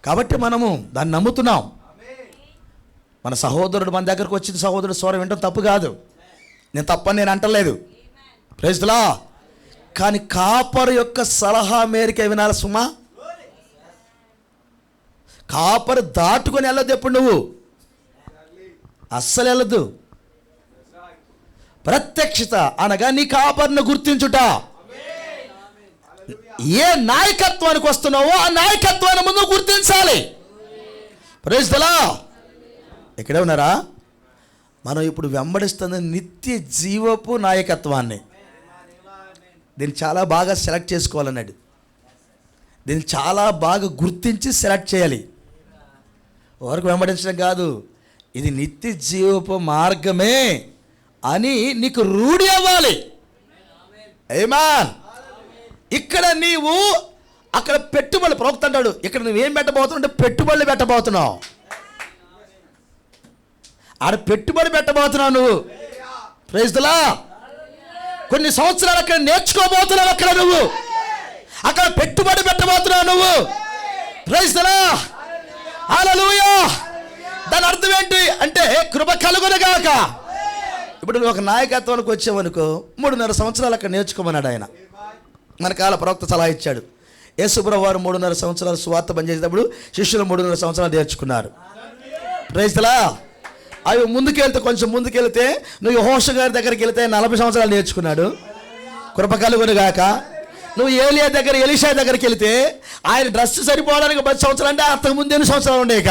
కాబట్టి మనము దాన్ని నమ్ముతున్నాం. మన సహోదరుడు మన దగ్గరకు వచ్చింది, సహోదరుడు స్వరం వినడం తప్పు కాదు. నేను తప్పని నేను అంటలేదు. Praise the Lord. కానీ కాపరు యొక్క సలహా మేరకే వినాలి సుమా. కాపరు దాటుకొని వెళ్ళొద్దు. ఎప్పుడు నువ్వు అస్సలు వెళ్ళొద్దు. ప్రత్యక్షత అనగా నీ కాపర్ను గుర్తించుట. ఏ నాయకత్వానికి వస్తున్నావో ఆ నాయకత్వాన్ని ముందు గుర్తించాలి. Praise the Lord. ఇక్కడే ఉన్నారా? మనం ఇప్పుడు వెంబడిస్తున్న నిత్య జీవపు నాయకత్వాన్ని. దీన్ని చాలా బాగా సెలెక్ట్ చేసుకోవాలన్నాడు. దీన్ని చాలా బాగా గుర్తించి సెలెక్ట్ చేయాలి. వరకు వెంబడించడం కాదు, ఇది నిత్య జీవపు మార్గమే అని నీకు రూఢి అవ్వాలి. ఆమేన్. ఇక్కడ నీవు అక్కడ పెట్టుబడులు, ప్రవక్త అంటాడు, ఇక్కడ నువ్వేం పెట్టబోతున్నావు అంటే పెట్టుబడులు పెట్టబోతున్నావు. ఆడ పెట్టుబడి పెట్టబోతున్నావు నువ్వు. Praise the Lord. కొన్ని సంవత్సరాలు అక్కడ నేర్చుకోబోతున్నావు. అక్కడ నువ్వు అక్కడ పెట్టుబడి పెట్టబోతున్నావు నువ్వు. Praise the Lord. హల్లెలూయా. దాని అర్థం ఏంటి అంటే కృప కలుగునుగాక. ఇప్పుడు నువ్వు ఒక నాయకత్వానికి వచ్చావనుకో, 3.5 సంవత్సరాలు అక్కడ నేర్చుకోమన్నాడు ఆయన. మన కాల ప్రవక్త సలహా ఇచ్చాడు. యేసుప్రభువు వారు 3.5 సంవత్సరాలు సువార్త పనిచేసేటప్పుడు శిష్యులు 3.5 సంవత్సరాలు నేర్చుకున్నారు. Praise the Lord. అవి ముందుకెళ్తే, కొంచెం ముందుకెళ్తే నువ్వు యెహోషువ గారి దగ్గరికి వెళ్తే 40 సంవత్సరాలు నేర్చుకున్నాడు. కృప కలుగునుగాక. నువ్వు ఏలియా దగ్గర, ఎలీషా దగ్గరికి వెళ్తే ఆయన డ్రెస్ సరిపోవడానికి 10 సంవత్సరాలు అంటే అంతకుముందు 8 సంవత్సరాలు ఉండేక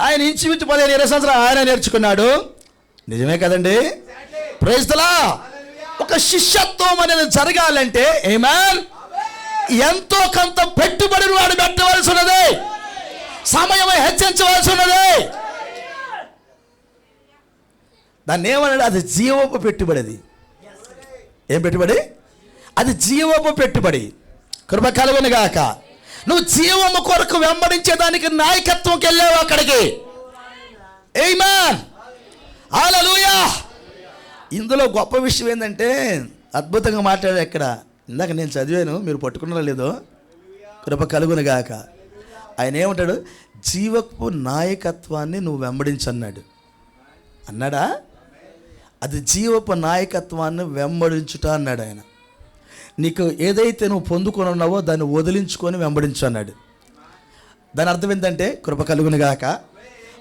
ఆయన ఇంచుమించు 15-20 సంవత్సరాలు ఆయన నేర్చుకున్నాడు. నిజమే కదండి? Praise the Lord. ఒక శిష్యత్వం అనేది జరగాలంటే ఆమేన్, ఎంతో కొంత పెట్టుబడి వాడు పెట్టవలసి ఉన్నది, సమయం హెచ్చించవలసి ఉన్నది. దాన్ని ఏమన్నాడు? అది జీవపు పెట్టుబడి. అది ఏం పెట్టుబడి? అది జీవపు పెట్టుబడి. కృప కలుగునుగాక. నువ్వు జీవము కొరకు వెంబడించేదానికి నాయకత్వంకి వెళ్ళావు అక్కడికి. ఆమేన్. హల్లెలూయా. ఇందులో గొప్ప విషయం ఏంటంటే అద్భుతంగా మాట్లాడాడు. ఎక్కడ ఇందాక నేను చదివాను, మీరు పట్టుకున్నారో లేదో. కృప కలుగునుగాక. ఆయన ఏమంటాడు? జీవపు నాయకత్వాన్ని నువ్వు వెంబడించన్నాడు. అన్నాడా? అది జీవపు నాయకత్వాన్ని వెంబడించుట అన్నాడు ఆయన. నీకు ఏదైతే నువ్వు పొందుకొని ఉన్నావో దాన్ని వదిలించుకొని వెంబడించు అన్నాడు. దాని అర్థం ఏంటంటే కృప కలుగునుగాక.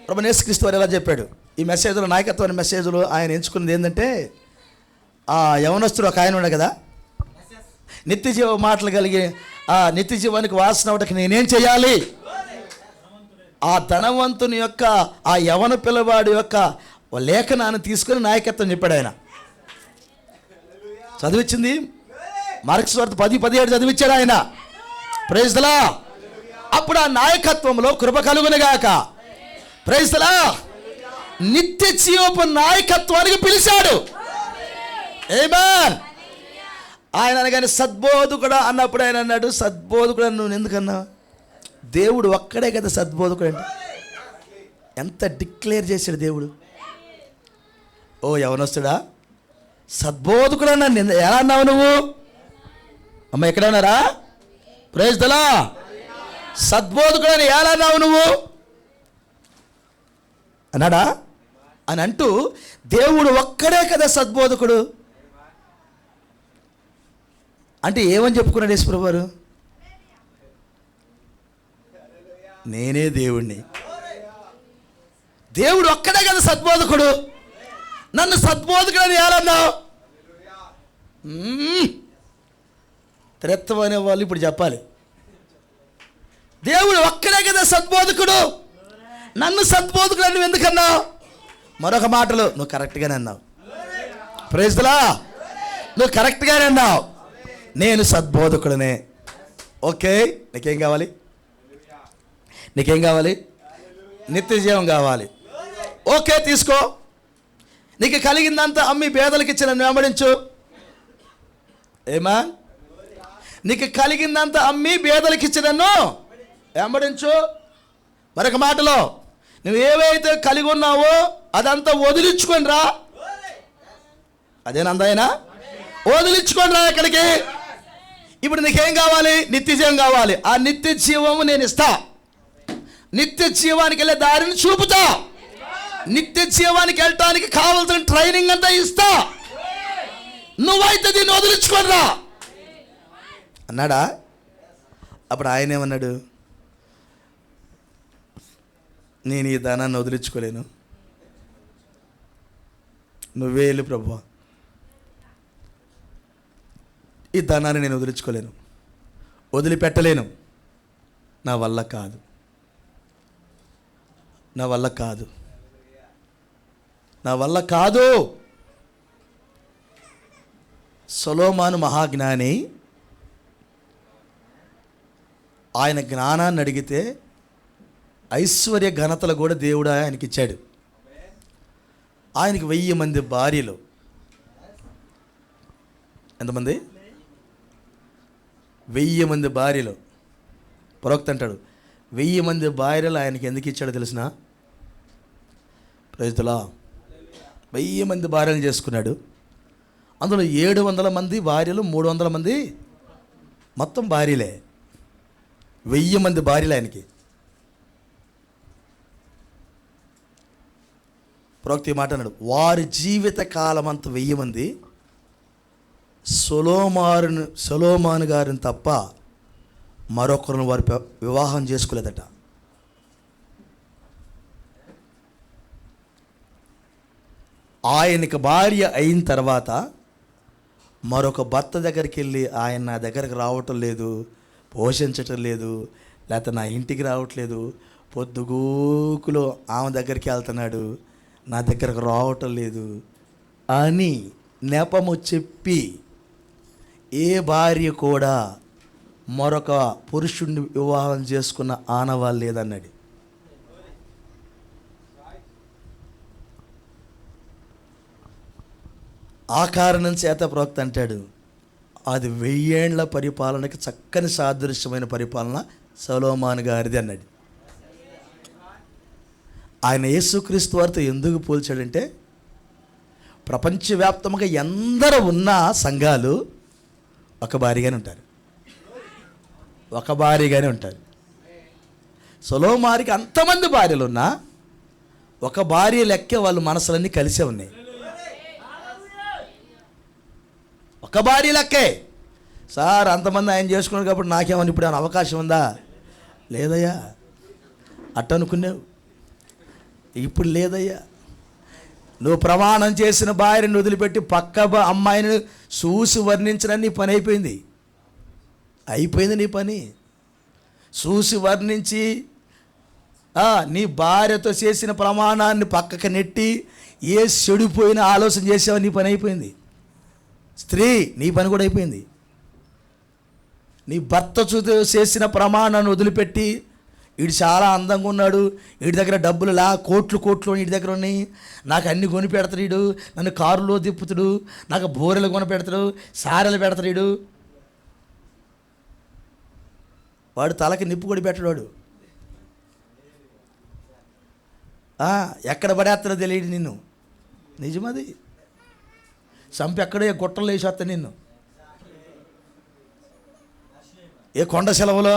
ప్రభువైన యేసుక్రీస్తు వారు ఎలా చెప్పాడు? ఈ మెసేజ్లో, నాయకత్వాన్ని మెసేజ్లో ఆయన ఎంచుకున్నది ఏంటంటే, ఆ యవనస్తుడు ఒక ఆయన ఉన్నాడు కదా, నిత్య జీవ మాటలు కలిగి ఆ నిత్య జీవానికి వాసన అవటకి నేనేం చేయాలి? ఆ ధనవంతుని యొక్క, ఆ యవన పిల్లవాడి యొక్క లేఖనాన్ని తీసుకొని నాయకత్వం చెప్పాడు ఆయన. చదివించింది మార్క్స్ వార్త 10:17 చదివించాడు ఆయన. Praise the Lord. అప్పుడు ఆ నాయకత్వంలో కృప కలుగునుగాక. Praise the Lord. నిత్య జీవపు నాయకత్వానికి పిలిచాడు. ఆమేన్. ఆయన అనగానే సద్బోధకుడా అన్నప్పుడు ఆయన అన్నాడు, సద్బోధకుడు నువ్వు ఎందుకన్నావు? దేవుడు ఒక్కడే కదా సద్బోధకుడు అంటే. ఎంత డిక్లేర్ చేశాడు దేవుడు. ఓ యవనస్తుడా, సద్బోధకుడు అన్నాను. ఎలా అన్నావు నువ్వు? అమ్మ ఎక్కడ ఉన్నారా? Praise the lord. సద్బోధకుడు అని ఎలా అన్నావు నువ్వు అన్నాడా? అని అంటూ దేవుడు ఒక్కడే కదా సద్బోధకుడు అంటే ఏమని చెప్పుకున్నాడు యేసుప్రభువు వారు? నేనే దేవుణ్ణి. దేవుడు ఒక్కడే కదా సద్బోధకుడు. నన్ను సద్బోధకుడు అని ఏలన్నావు? త్రెత్వం అనే వాళ్ళు ఇప్పుడు చెప్పాలి. దేవుడు ఒక్కడే కదా సద్బోధకుడు, నన్ను సద్బోధకుడు అని ఎందుకన్నావు? మరొక మాటలో నువ్వు కరెక్ట్గానే అన్నావు. Praise the Lord. నువ్వు కరెక్ట్గానే అన్నావు. నేను సద్బోధకుడనే. ఓకే, నీకేం కావాలి? నీకేం కావాలి? నిత్య జీవం కావాలి. ఓకే, తీసుకో. నీకు కలిగిందంతా అమ్మి పేదలకు ఇచ్చి నన్ను వెంబడించు. ఏమా? నీకు కలిగిందంతా అమ్మి పేదలకు ఇచ్చి నన్ను వెంబడించు. మరొక మాటలో నువ్వు ఏవైతే కలిగి ఉన్నావో అదంతా వదిలించుకొని రా. అదేనందాయనా? వదిలించుకొని రా ఇక్కడికి. ఇప్పుడు నీకేం కావాలి? నిత్య జీవం కావాలి. ఆ నిత్య జీవము నేను ఇస్తా. నిత్య జీవానికి వెళ్ళే దారిని చూపుతా. నిత్య జీవానికి వెళ్ళటానికి కావాల్సిన ట్రైనింగ్ అంతా ఇస్తా. నువ్వైతే దీన్ని వదిలించుకొని రా అన్నాడా? అప్పుడు ఆయన ఏమన్నాడు? నేను ఈ ధనాన్ని వదిలించుకోలేను, నువ్వే వెళ్ళు ప్రభువా. ఈ ధనాన్ని నేను వదిలించుకోలేను, వదిలిపెట్టలేను, నా వల్ల కాదు. నా వల్ల కాదు, నా వల్ల కాదు. సొలొమోను మహాజ్ఞాని. ఆయన జ్ఞానాన్ని అడిగితే ఐశ్వర్య ఘనతలు కూడా దేవుడు ఆయనకి ఇచ్చాడు. ఆయనకి 1000 మంది భార్యలు. ఎంతమంది? 1000 మంది భార్యలు. ప్రవక్త అంటాడు 1000 మంది భార్యలు ఆయనకి ఎందుకు ఇచ్చాడో తెలిసిన? ప్రజలా 1000 మంది భార్యలు చేసుకున్నాడు. అందులో 700 మంది భార్యలు, 300 మంది మొత్తం భార్యలే. 1000 మంది భార్యలు ఆయనకి. ప్రవక్త ఈ మాట అన్నాడు, వారి జీవిత కాలం అంత 1000 మంది సొలొమోను గారిని తప్ప మరొకరిని వారు వివాహం చేసుకోలేదట. ఆయనకి భార్య అయిన తర్వాత మరొక భర్త దగ్గరికి వెళ్ళి, ఆయన నా దగ్గరకు రావటం లేదు, పోషించటం లేదు, లేకపోతే నా ఇంటికి రావట్లేదు, పొద్దుగూకులో ఆమె దగ్గరికి వెళ్తున్నాడు, నా దగ్గరకు రావటం లేదు అని నెపము చెప్పి ఏ భార్య కూడా మరొక పురుషుడిని వివాహం చేసుకున్న ఆనవాళ్ళు లేదన్నాడు. ఆ కారణం చేత ప్రవక్త అంటాడు, అది 1000 ఏళ్ల పరిపాలనకి చక్కని సాదృశ్యమైన పరిపాలన సొలొమోను గారిది అన్నాడు. ఆయన యేసుక్రీస్తు వారితో ఎందుకు పోల్చాడంటే, ప్రపంచవ్యాప్తంగా ఎందరూ ఉన్న సంఘాలు ఒక భార్యగానే ఉంటారు, ఒక భార్యగానే ఉంటారు. సొలొమోనుకి అంతమంది భార్యలు ఉన్నా ఒక భార్య లెక్కే వాళ్ళ మనసులన్నీ కలిసే ఉన్నాయి. ఒక భార్య లెక్కే. సార్ అంతమంది ఆయన చేసుకున్నాడు కాబట్టి నాకేమని ఇప్పుడు ఏమైనా అవకాశం ఉందా? లేదయ్యా. అట్ట అనుకున్నావు, ఇప్పుడు లేదయ్యా. నువ్వు ప్రమాణం చేసిన భార్యను వదిలిపెట్టి పక్క అమ్మాయిని చూసి వర్ణించడం నీ పని అయిపోయింది. అయిపోయింది నీ పని. చూసి వర్ణించి నీ భార్యతో చేసిన ప్రమాణాన్ని పక్కకి నెట్టి ఏ చెడిపోయిన ఆలోచన చేసావో నీ పని అయిపోయింది. స్త్రీ, నీ పని కూడా అయిపోయింది. నీ భర్త చేసిన ప్రమాణాన్ని వదిలిపెట్టి, వీడు చాలా అందంగా ఉన్నాడు, వీడి దగ్గర డబ్బులు కోట్లు వీడి దగ్గర ఉన్నాయి, నాకు అన్ని కొని పెడతాడు వీడు, నన్ను కారులో తిప్పుతాడు, నాకు బోరెలు కొని పెడతాడు, సారెలు పెడతాడు వీడు, వాడు తలకి నిప్పు కొడి పెట్టాడు, ఎక్కడ పడేస్తాడో తెలియదు నిన్ను. నిజమది. చంపి ఎక్కడో గుట్టలు వేసేస్తా నిన్ను, ఏ కొండ సెలవులో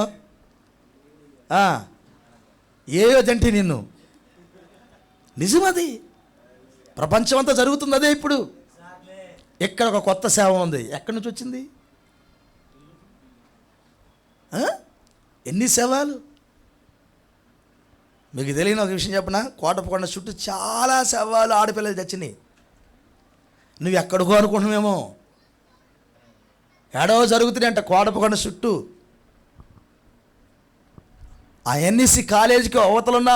ఏయో తంటి నిన్ను. నిజమది. ప్రపంచం అంతా జరుగుతుంది అదే. ఇప్పుడు ఇక్కడ ఒక కొత్త సేవ ఉంది. ఎక్కడి నుంచి వచ్చింది? ఎన్ని సేవలు మీకు తెలియని ఒక విషయం చెప్పనా? కోటపకొండ చుట్టూ చాలా సేవలు ఆడపిల్లలు తెచ్చినాయి. నువ్వు ఎక్కడికో అనుకుంటున్నామేమో, ఏడో జరుగుతున్నాయి అంట కోటపకొండ చుట్టూ. ఆ ఎన్ఎస్సి కాలేజీకి అవతలున్న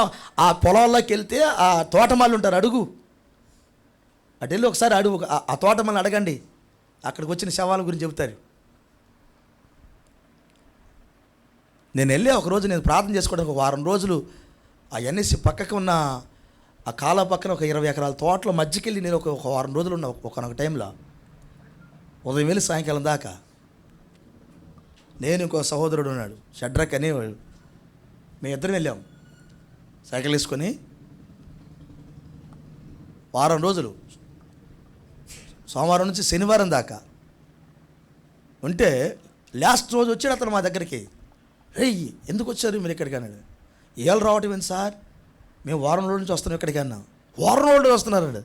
ఆ పొలాల్లోకి వెళ్తే ఆ తోటమాలు ఉంటారు, అడుగు. అటు వెళ్ళి ఒకసారి అడుగు, ఆ తోటమాలను అడగండి, అక్కడికి వచ్చిన శవాల గురించి చెబుతారు. నేను వెళ్ళి ఒకరోజు నేను ప్రార్థన చేసుకోవడానికి 1 వారం రోజులు ఆ ఎన్ఎస్సి పక్కకు ఉన్న ఆ కాలువ పక్కన ఒక 20 ఎకరాల తోటలో మధ్యకెళ్ళి నేను ఒక 1 వారం రోజులు ఉన్న ఒకనొక టైంలో ఉదయం వెళ్ళి సాయంకాలం దాకా. నేను ఇంకో సహోదరుడు ఉన్నాడు, షడ్రక్ అని, మేము ఇద్దరం వెళ్ళాం సైకిల్ వేసుకొని. 1 వారం రోజులు, సోమవారం నుంచి శనివారం దాకా ఉంటే లాస్ట్ రోజు వచ్చాడు అతను మా దగ్గరికి. రేయ్, ఎందుకు వచ్చారు మీరు ఇక్కడికి అన్నాడు. ఏళ్ళు రావటం ఏంటి సార్, మేము 1 వారం రోజుల నుంచి వస్తున్నాం ఇక్కడికి అన్నాం. 1 వారం రోజులు వస్తున్నాడు.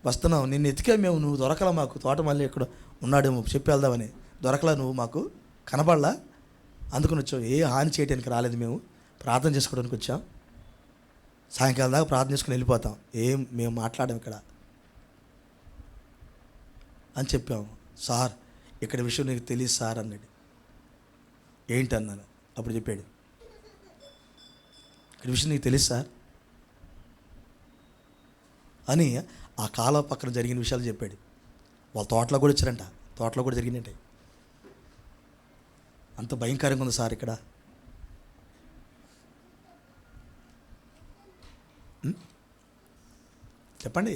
వస్తున్నాం, నిన్ను ఎతికా మేము, నువ్వు దొరకలా మాకు, తోట మళ్ళీ ఇక్కడ ఉన్నాడేమో చెప్పి వెళ్దామని. దొరకలా, నువ్వు మాకు కనపడలా, అందుకని వచ్చావు. ఏ హాని చేయడానికి రాలేదు, మేము ప్రార్థన చేసుకోవడానికి వచ్చాం, సాయంకాలం దాకా ప్రార్థన చేసుకుని వెళ్ళిపోతాం, ఏం మేము మాట్లాడాం ఇక్కడ అని చెప్పాము. సార్ ఇక్కడ విషయం నీకు తెలియదు సార్ అన్నాడు. ఏంటి అన్నాను. అప్పుడు చెప్పాడు, ఇక్కడ విషయం నీకు తెలుసు సార్, అని ఆ కాలువ పక్కన జరిగిన విషయాలు చెప్పాడు. వాళ్ళ తోటలో కూడా వచ్చారంట, తోటలో కూడా జరిగినట్టే. అంత భయంకరంగా ఉంది సార్ ఇక్కడ. చెప్పండి,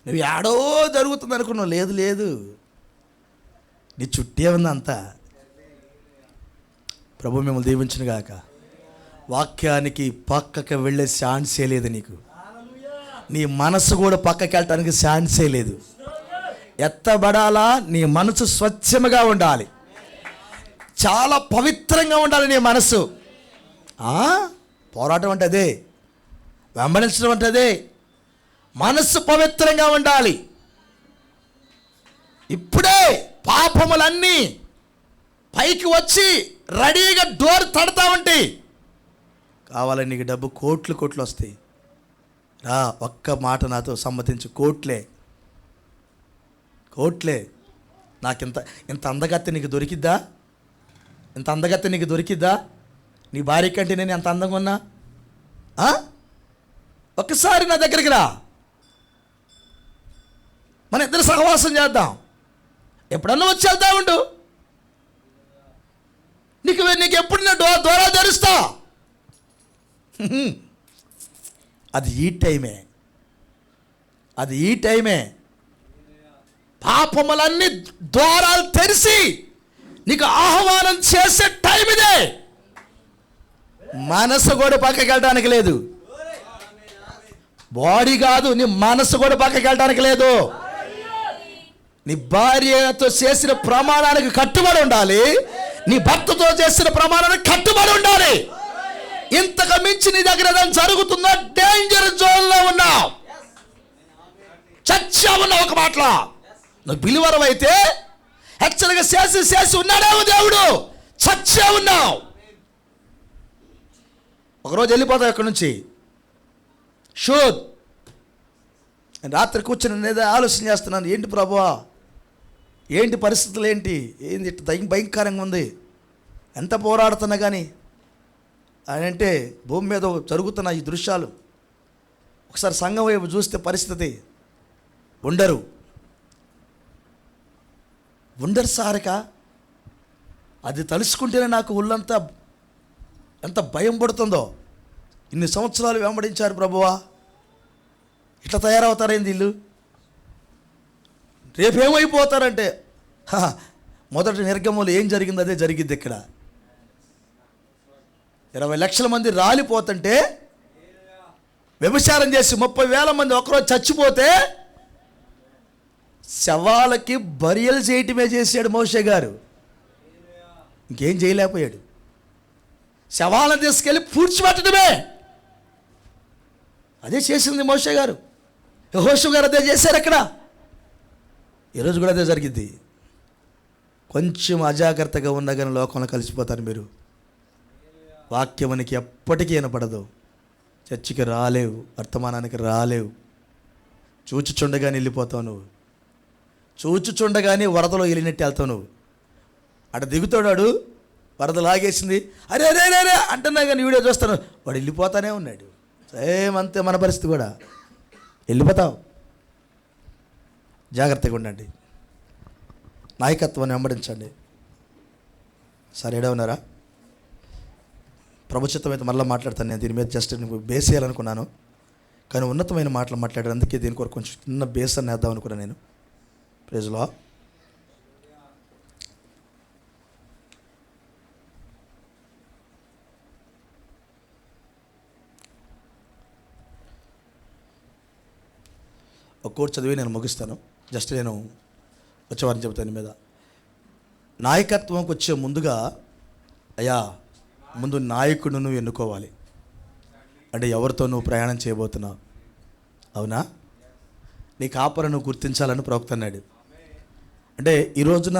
నువ్వు ఏడో జరుగుతుంది అనుకున్నావు. లేదు లేదు, నీ చుట్టే ఉంది అంతా. ప్రభు మిమ్మల్ని దీవించును గాక. వాక్యానికి పక్కకి వెళ్ళే ఛాన్సే లేదు నీకు. నీ మనసు కూడా పక్కకి వెళ్ళటానికి ఛాన్సే లేదు. ఎత్తబడాలా, నీ మనసు స్వచ్ఛముగా ఉండాలి, చాలా పవిత్రంగా ఉండాలి నీ మనసు. పోరాటం అంటే అదే, వెంబడించడం అంటే అదే. మనస్సు పవిత్రంగా ఉండాలి. ఇప్పుడే పాపములన్నీ పైకి వచ్చి రెడీగా డోర్ తడతా ఉంటాయి. కావాలని నీకు డబ్బు కోట్లు కోట్లు వస్తాయి. రా, ఒక్క మాట నాతో సమ్మతించు. కోట్లే కోట్లే. ఇంత అందగత్తె నీకు దొరికిద్దా? ఇంత అందగత్తె నీకు దొరికిద్దా? నీ భార్య కంటే నేను ఎంత అందంగా ఉన్నా? ఒక్కసారి నా దగ్గరికి రా, మన ఇద్దరు సహవాసం చేద్దాం. ఎప్పుడన్నా వచ్చి వెళ్తా ఉండు. నీకు ఎప్పుడు నేను దూరా తెరుస్తా. అది ఈ టైమే, అది ఈ టైమే. పాపములన్నీ ద్వారాలు తెరిచి నీకు ఆహ్వానం చేసే టైం ఇదే. మనసు కూడా పక్కకి వెళ్ళడానికి లేదు. బాడీ కాదు, నీ మనసు కూడా పక్కకి వెళ్ళడానికి లేదు. నీ భార్యతో చేసిన ప్రమాణానికి కట్టుబడి ఉండాలి, నీ భర్తతో చేసిన ప్రమాణానికి కట్టుబడి ఉండాలి. ఇంతకు మించి నీ దగ్గర ఏదైనా జరుగుతుందో డేంజర్ జోన్లో ఉన్నావు, చచ్చా ఉన్నావు. ఒక మాటలో నువ్వు బిలివరం అయితే హెచ్చరిక చేసి ఉన్నాడేమో దేవుడు, చచ్చా ఉన్నావు. ఒకరోజు వెళ్ళిపోతావు ఇక్కడి నుంచి. షూర్, రాత్రి కూర్చొని నేను ఆలోచన చేస్తున్నాను, ఏంటి ప్రభువా, ఏంటి పరిస్థితులు, ఏంటి భయంకరంగా ఉంది, ఎంత పోరాడుతున్నా కానీ అని. అంటే భూమి మీద జరుగుతున్న ఈ దృశ్యాలు ఒకసారి సంఘం వైపు చూస్తే పరిస్థితి ఉండరు సారక. అది తలుసుకుంటేనే నాకు ఒళ్ళంతా ఎంత భయం పడుతుందో. ఇన్ని సంవత్సరాలు వెంబడించారు ప్రభువా, ఇట్లా తయారవుతారేంది వీళ్ళు? రేపేమైపోతారంటే మొదటి నిర్గమంలో ఏం జరిగిందో అదే జరిగింది ఇక్కడ. 20 లక్షల మంది రాలిపోతుంటే, వ్యభిచారం చేసి 30,000 మంది ఒకరోజు చచ్చిపోతే శవాలకి బరియలు చేయటమే చేశాడు మోషే గారు. ఇంకేం చేయలేకపోయాడు. శవాలను తీసుకెళ్ళి పూడ్చిపెట్టడమే అదే చేసింది మోషే గారు. యెహోషువ గారు అదే చేశారు అక్కడ. ఈరోజు కూడా అదే జరిగింది. కొంచెం అజాగ్రత్తగా ఉన్నా కానీ లోకంలో కలిసిపోతారు మీరు. వాక్యమునికి ఎప్పటికీ వినపడదు. చర్చికి రాలేవు, వర్తమానానికి రాలేవు. చూచుచుండగానే వెళ్ళిపోతావు నువ్వు. చూచుచుండగానే వరదలో వెళ్ళినట్టు వెళ్తావు నువ్వు. అటు దిగుతాడు, వరద లాగేసింది, అరే అరే అరే అంటున్నా కానీ వీడియో చూస్తాను, వాడు వెళ్ళిపోతానే ఉన్నాడు. సేమ్ అంతే మన పరిస్థితి కూడా. వెళ్ళిపోతావు. జాగ్రత్తగా ఉండండి, నాయకత్వాన్ని వెంబడించండి. సరే, ఏడా ఉన్నారా? ప్రభుత్వం అయితే మళ్ళీ మాట్లాడతాను. నేను దీని మీద జస్ట్ బేస్ చేయాలనుకున్నాను, కానీ ఉన్నతమైన మాటలు మాట్లాడారు. అందుకే దీని కొరకు కొంచెం చిన్న బేస్ అని వేద్దాం అనుకున్నాను నేను. Praise lord. ఒక కోర్సు చదివి నేను ముగిస్తాను. జస్ట్ నేను వచ్చేవారిని చెబుతాను మీద. నాయకత్వంకి వచ్చే ముందుగా అయ్యా, ముందు నాయకుడు నువ్వు ఎన్నుకోవాలి. అంటే ఎవరితో నువ్వు ప్రయాణం చేయబోతున్నావు, అవునా? నీ కాపరిని నువ్వు గుర్తించాలని ప్రవక్త అన్నాడు. అంటే ఈ రోజున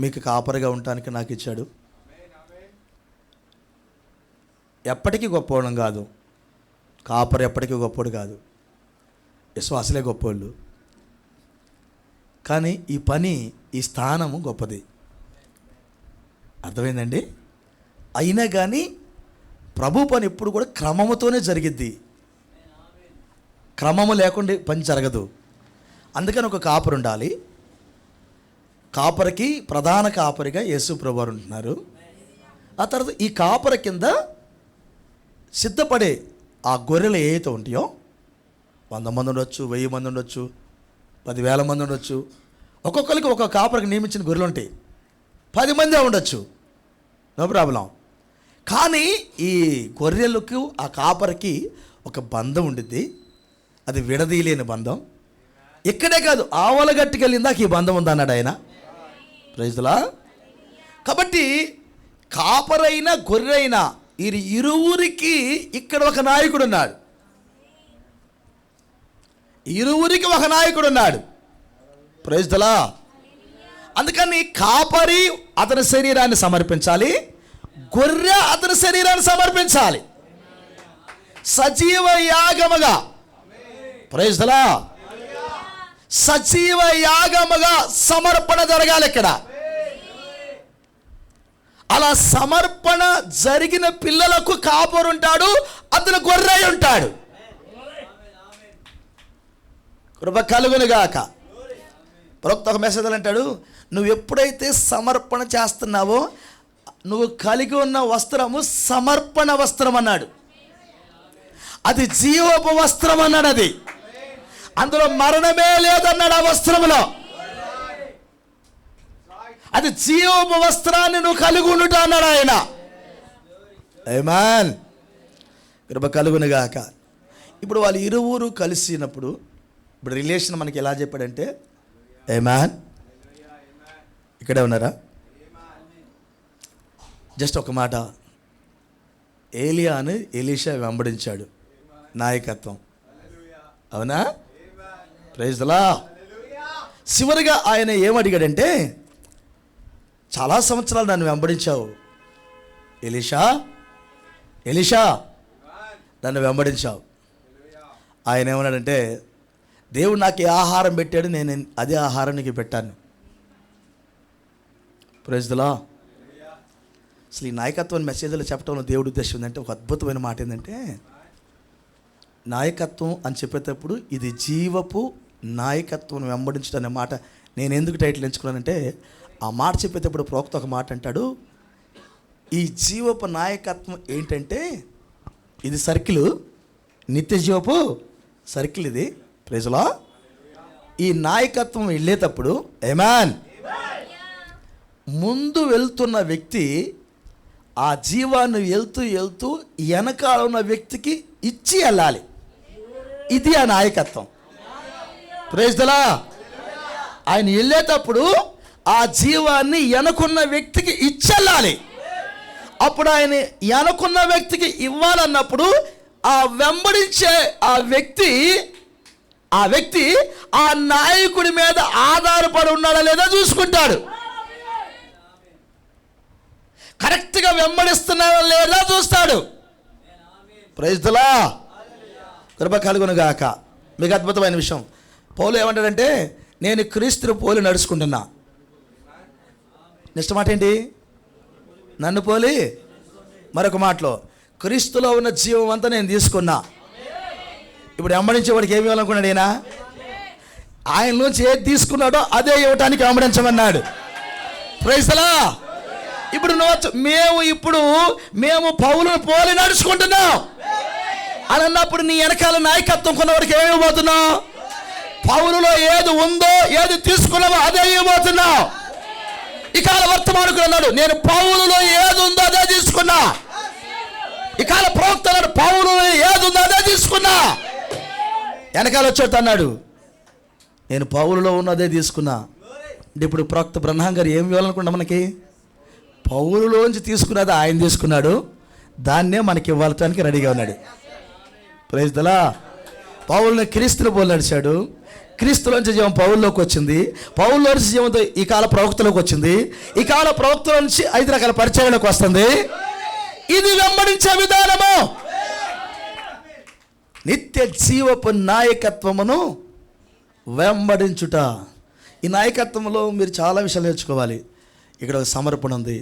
మీకు కాపరిగా ఉండటానికి నాకు ఇచ్చాడు. ఎప్పటికీ గొప్పవాళ్ళం కాదు, కాపరి ఎప్పటికీ గొప్పవాడు కాదు, విశ్వాసులే గొప్పవాళ్ళు. కానీ ఈ పని, ఈ స్థానము గొప్పది. అర్థమైందండి? అయినా కానీ ప్రభు పని ఎప్పుడు కూడా క్రమముతోనే జరిగిద్ది. క్రమము లేకుండా పని జరగదు. అందుకని ఒక కాపరి ఉండాలి. కాపరికి ప్రధాన కాపరిగా యేసు ప్రభువారు ఉంటున్నారు. ఆ తర్వాత ఈ కాపరి కింద సిద్ధపడే ఆ గొర్రెలు ఏవైతే ఉంటాయో 100 మంది ఉండొచ్చు, 1000 మంది ఉండొచ్చు, 10,000 మంది ఉండొచ్చు. ఒక్కొక్కరికి ఒక కాపరికి నియమించిన గొర్రెలు ఉంటాయి. 10 మంది ఉండొచ్చు, నో ప్రాబ్లం. కానీ ఈ గొర్రెలకు ఆ కాపరికి ఒక బంధం ఉండిద్ది. అది విడదీయలేని బంధం. ఇక్కడే కాదు, ఆవలగట్టుకు వెళ్ళిందాక ఈ బంధం ఉందన్నాడు ఆయన. ప్రైజ్లా. కాబట్టి కాపరైనా గొర్రెైనా ఈ ఇరువురికి ఇక్కడ ఒక నాయకుడు ఉన్నాడు. ఇరువురికి ఒక నాయకుడు ఉన్నాడు. ప్రైజ్లా. అందుకని కాపరి అతని శరీరాన్ని సమర్పించాలి, గొర్రె అతని శరీరాన్ని సమర్పించాలి సజీవ యాగముగా. ప్రైజ్లా. సజీవ యాగముగా సమర్పణ జరగాలి ఇక్కడ. అలా సమర్పణ జరిగిన పిల్లలకు కాపరు ఉంటాడు, అతను గొర్రె ఉంటాడు. కృప కలుగునుగాక. ప్రవక్త ఒక మెసేజ్ అంటాడు, నువ్వు ఎప్పుడైతే సమర్పణ చేస్తున్నావో నువ్వు కలిగి ఉన్న వస్త్రము సమర్పణ వస్త్రం అన్నాడు. అది జీవపు వస్త్రం అన్నాడు. అది అందులో మరణమే లేదన్నాడు ఆ వస్త్రములో. అది జీవపు వస్త్రాన్ని నువ్వు కలిగి ఉండుట అన్నాడు ఆయన. ఆమేన్. కృప కలుగునుగాక. ఇప్పుడు వాళ్ళు ఇరువురు కలిసినప్పుడు ఇప్పుడు రిలేషన్ మనకి ఎలా చెప్పాడంటే, ఆమేన్. ఇక్కడే ఉన్నారా? జస్ట్ ఒక మాట. ఏలియాను ఎలీషా వెంబడించాడు, నాయకత్వం. అవునా? Praise the Lord. చివరిగా ఆయన ఏమడిగాడంటే, చాలా సంవత్సరాలు నన్ను వెంబడించావు ఎలీషా, ఎలీషా నన్ను వెంబడించావు. ఆయన ఏమన్నాడంటే, దేవుడు నాకు ఏ ఆహారం పెట్టాడు, నేను అదే ఆహారం నీకు పెట్టాను. Praise the Lord. అసలు ఈ నాయకత్వం మెసేజ్లో చెప్పడంలో దేవుడి ఉద్దేశం ఏంటంటే, ఒక అద్భుతమైన మాట ఏంటంటే, నాయకత్వం అని చెప్పేటప్పుడు ఇది జీవపు నాయకత్వం వెంబడించడం అనే మాట నేను ఎందుకు టైటిల్ ఎంచుకున్నానంటే, ఆ మాట చెప్పేటప్పుడు ప్రవక్త ఒక మాట అంటాడు, ఈ జీవపు నాయకత్వం ఏంటంటే ఇది సర్కిల్, నిత్య జీవపు సర్కిల్ ఇది. Praise the lord. ఈ నాయకత్వం వెళ్ళేటప్పుడు ఆమేన్, ముందు వెళ్తున్న వ్యక్తి ఆ జీవాన్ని వెళ్తూ వెళ్తూ వెనకాల ఉన్న వ్యక్తికి ఇచ్చి వెళ్ళాలి. ఇది ఆ నాయకత్వం. Praise the lord. ఆయన వెళ్ళేటప్పుడు ఆ జీవాన్ని వెనకున్న వ్యక్తికి ఇచ్చెళ్ళాలి. అప్పుడు ఆయన వెనకున్న వ్యక్తికి ఇవ్వాలన్నప్పుడు ఆ వెంబడించే ఆ వ్యక్తి ఆ నాయకుడి మీద ఆధారపడి ఉన్నాడా లేదా చూసుకుంటాడు. కరెక్ట్గా వెంబడిస్తున్నాడా లేదా చూస్తాడు. Praise the lord. కృప కలుగునుగాక. మీకు అద్భుతమైన విషయం, పౌలు ఏమంటాడంటే, నేను క్రీస్తును పోలి నడుచుకుంటున్నా. నెక్స్ట్ మాట ఏంటి? నన్ను పోలి. మరొక మాటలో, క్రీస్తులో ఉన్న జీవం అంతా నేను తీసుకున్నా. ఇప్పుడు వెంబడించేవాడికి ఏమి ఇవ్వాలనుకున్నాడు ఈయన? ఆయనలోంచి ఏది తీసుకున్నాడో అదే ఇవ్వటానికి వెంబడించమన్నాడు. Praise the Lord. ఇప్పుడు మేము పౌలును పోలి నడుచుకుంటున్నాం అని అన్నప్పుడు నీ వెనకాల నాయకత్వం కొన్నవాడికి ఏమి ఇవ్వబోతున్నావు? పౌలులో ఏది ఉందో, ఏది తీసుకున్నావో అదే ఇవ్వబోతున్నావు. ఇకాల వర్తమానుకుడు అన్నాడు, నేను పౌలులో ఏది ఉందో అదే తీసుకున్నా. ఇకాల ప్రవక్త అన్నాడు, పౌలులో ఏది ఉందో అదే తీసుకున్నా. వెనకాల వచ్చేట అన్నాడు, నేను పౌలులో ఉన్నదే తీసుకున్నా. అంటే ఇప్పుడు ప్రవక్త బ్రహ్మాం గారు ఏం ఇవ్వాలనుకున్నా? మనకి పౌలులోంచి తీసుకున్నది ఆయన తీసుకున్నాడు, దాన్నే మనకి ఇవ్వటానికి రెడీగా ఉన్నాడు. Praise the lord. పౌలుని క్రీస్తుని పోలి నడిచాడు, క్రీస్తులోంచి జీవం పౌలులోకి వచ్చింది, పౌలులోంచి జీవంతో ఈ కాల ప్రవక్తలోకి వచ్చింది, ఈ కాల ప్రవక్తల నుంచి 5 రకాల పరిచయాలకు వస్తుంది. ఇది వెంబడించే విధానము. నిత్య జీవపు నాయకత్వమును వెంబడించుట. ఈ నాయకత్వంలో మీరు చాలా విషయాలు నేర్చుకోవాలి. ఇక్కడ సమర్పణ ఉంది.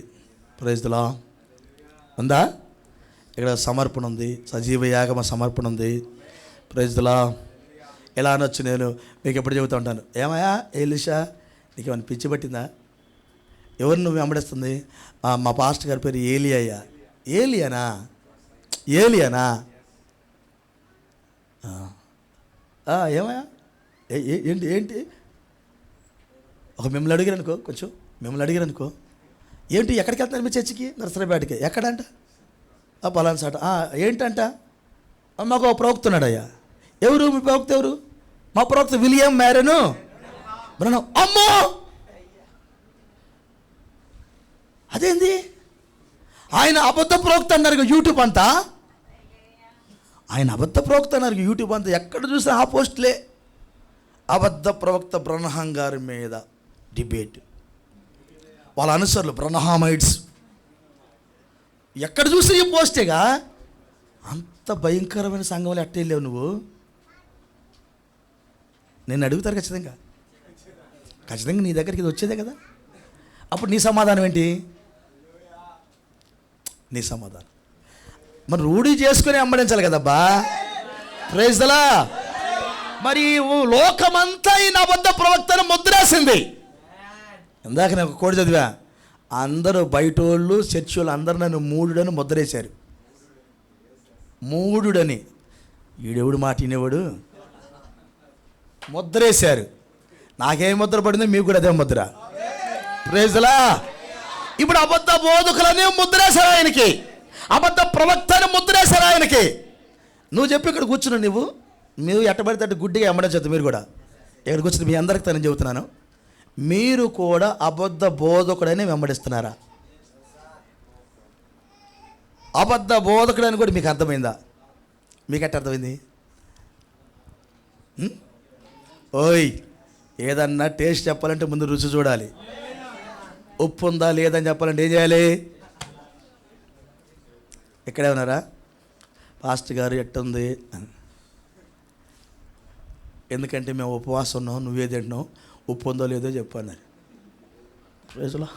Praise the Lord. ఉందా? ఇక్కడ సమర్పణ ఉంది, సజీవ యాగమ సమర్పణ ఉంది. Praise the Lord. ఎలా అనొచ్చు? నేను మీకు ఎప్పుడు చెబుతూ ఉంటాను, ఏమయ్యా ఎలీషా, నీకు ఏమైనా పిచ్చి పట్టిందా? ఎవరు నువ్వు వెంబడిస్తుంది? మా పాస్టర్ గారి పేరు ఏలియా. ఏలియానా? ఏమయ్యా ఏంటి ఒక మిమ్మల్ని అడిగారనుకో, ఏంటి ఎక్కడికి వెళ్తున్నారు మీ చర్చికి? నర్సరాపేటకి. ఎక్కడంట? పలానా సాట. ఏంటంట? మాకు ఒక ప్రవక్త ఉన్నాడయ్యా. ఎవరు మీ ప్రవక్త? ఎవరు? మా ప్రవక్త విలియం మ్యారెను బ్రహ్నం. అమ్మో, అదేంది? ఆయన అబద్ధ ప్రవక్త అన్నారు యూట్యూబ్ అంతా. ఆయన అబద్ధ ప్రవక్త అన్నారు యూట్యూబ్ అంతా. ఎక్కడ చూసినా ఆ పోస్టులే. అబద్ధ ప్రవక్త బ్రహ్నం గారి మీద డిబేట్. వాళ్ళ అనుసరులు బ్రహ్మామైట్స్. ఎక్కడ చూసినా ఈ పోస్టేగా. అంత భయంకరమైన సంఘంలో ఎట్ట వెళ్ళావు నువ్వు? నేను అడుగుతారు ఖచ్చితంగా నీ దగ్గరికి ఇది వచ్చేదే కదా. అప్పుడు నీ సమాధానం ఏంటి? నీ సమాధానం మరి రూఢి చేసుకుని అమ్మడించాలి కదబ్బా. Praise the lord. మరి లోకమంతా ఈ అబద్ధ ప్రవక్తను ముద్రేసింది. ఇందాక నేను ఒక కోడి చదివా, అందరూ బయటోళ్ళు చర్చి వాళ్ళు అందరూ నన్ను మూఢుడని ముద్రేశారు. మూఢుడని. ఈడెవడు మాట వినేవాడు? ముద్రేశారు. నాకేం ముద్ర పడిందో మీకు కూడా అదే ముద్ర. Praise the Lord. ఇప్పుడు అబద్ధ బోధకులని ముద్రేశారు ఆయనకి, అబద్ధ ప్రవక్తని ముద్రేశారు ఆయనకి. నువ్వు చెప్పి ఇక్కడ కూర్చున్నావు, మీరు ఎట్టబడితే అటు గుడ్డిగా ఎమ్మడం మీరు కూడా ఇక్కడ కూర్చుని మీ అందరికి తనని చెబుతున్నాను, మీరు కూడా అబద్ధ బోధకుడని వెంబడిస్తున్నారా? అబద్ధ బోధకుడని కూడా మీకు అర్థమైందా? మీకు ఎట్ట అర్థమైంది? ఓయ్, ఏదన్నా టేస్ట్ చెప్పాలంటే ముందు రుచి చూడాలి. ఉప్పు ఉందా లేదని చెప్పాలంటే ఏం చేయాలి? ఇక్కడే ఉన్నారా? పాస్టర్ గారు ఎట్టుంది? ఎందుకంటే మేము ఉపవాసం ఉన్నాం, నువ్వే తింటున్నావు, ఉప్పు ఉందో లేదో చెప్పు అన్నారు. రోజులో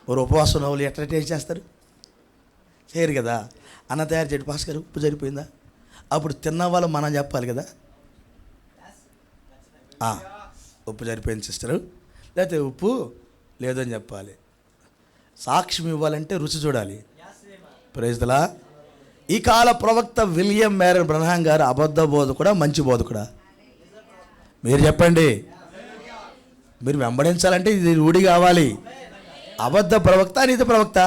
ఒక ఉపవాసం ఉన్న వాళ్ళు ఎట్లా టేస్ట్ చేస్తారు? చేయరు కదా. అన్న తయారు చేయడు, పాస్టర్ గారు ఉప్పు సరిపోయిందా? అప్పుడు తిన్న వాళ్ళు మనం చెప్పాలి కదా, ఉప్పు సరిపోయింది సిస్టరు, లేకపోతే ఉప్పు లేదని చెప్పాలి. సాక్ష్యం ఇవ్వాలంటే రుచి చూడాలి. Praise the lord. ఈ కాల ప్రవక్త విలియం మ్యారెన్ బ్రహ్నం గారు అబద్ధ బోధకుడా మంచి బోధకుడా? మీరు చెప్పండి. మీరు వెంబడించాలంటే ఇది రూఢి కావాలి. అబద్ధ ప్రవక్త నిజ ప్రవక్త?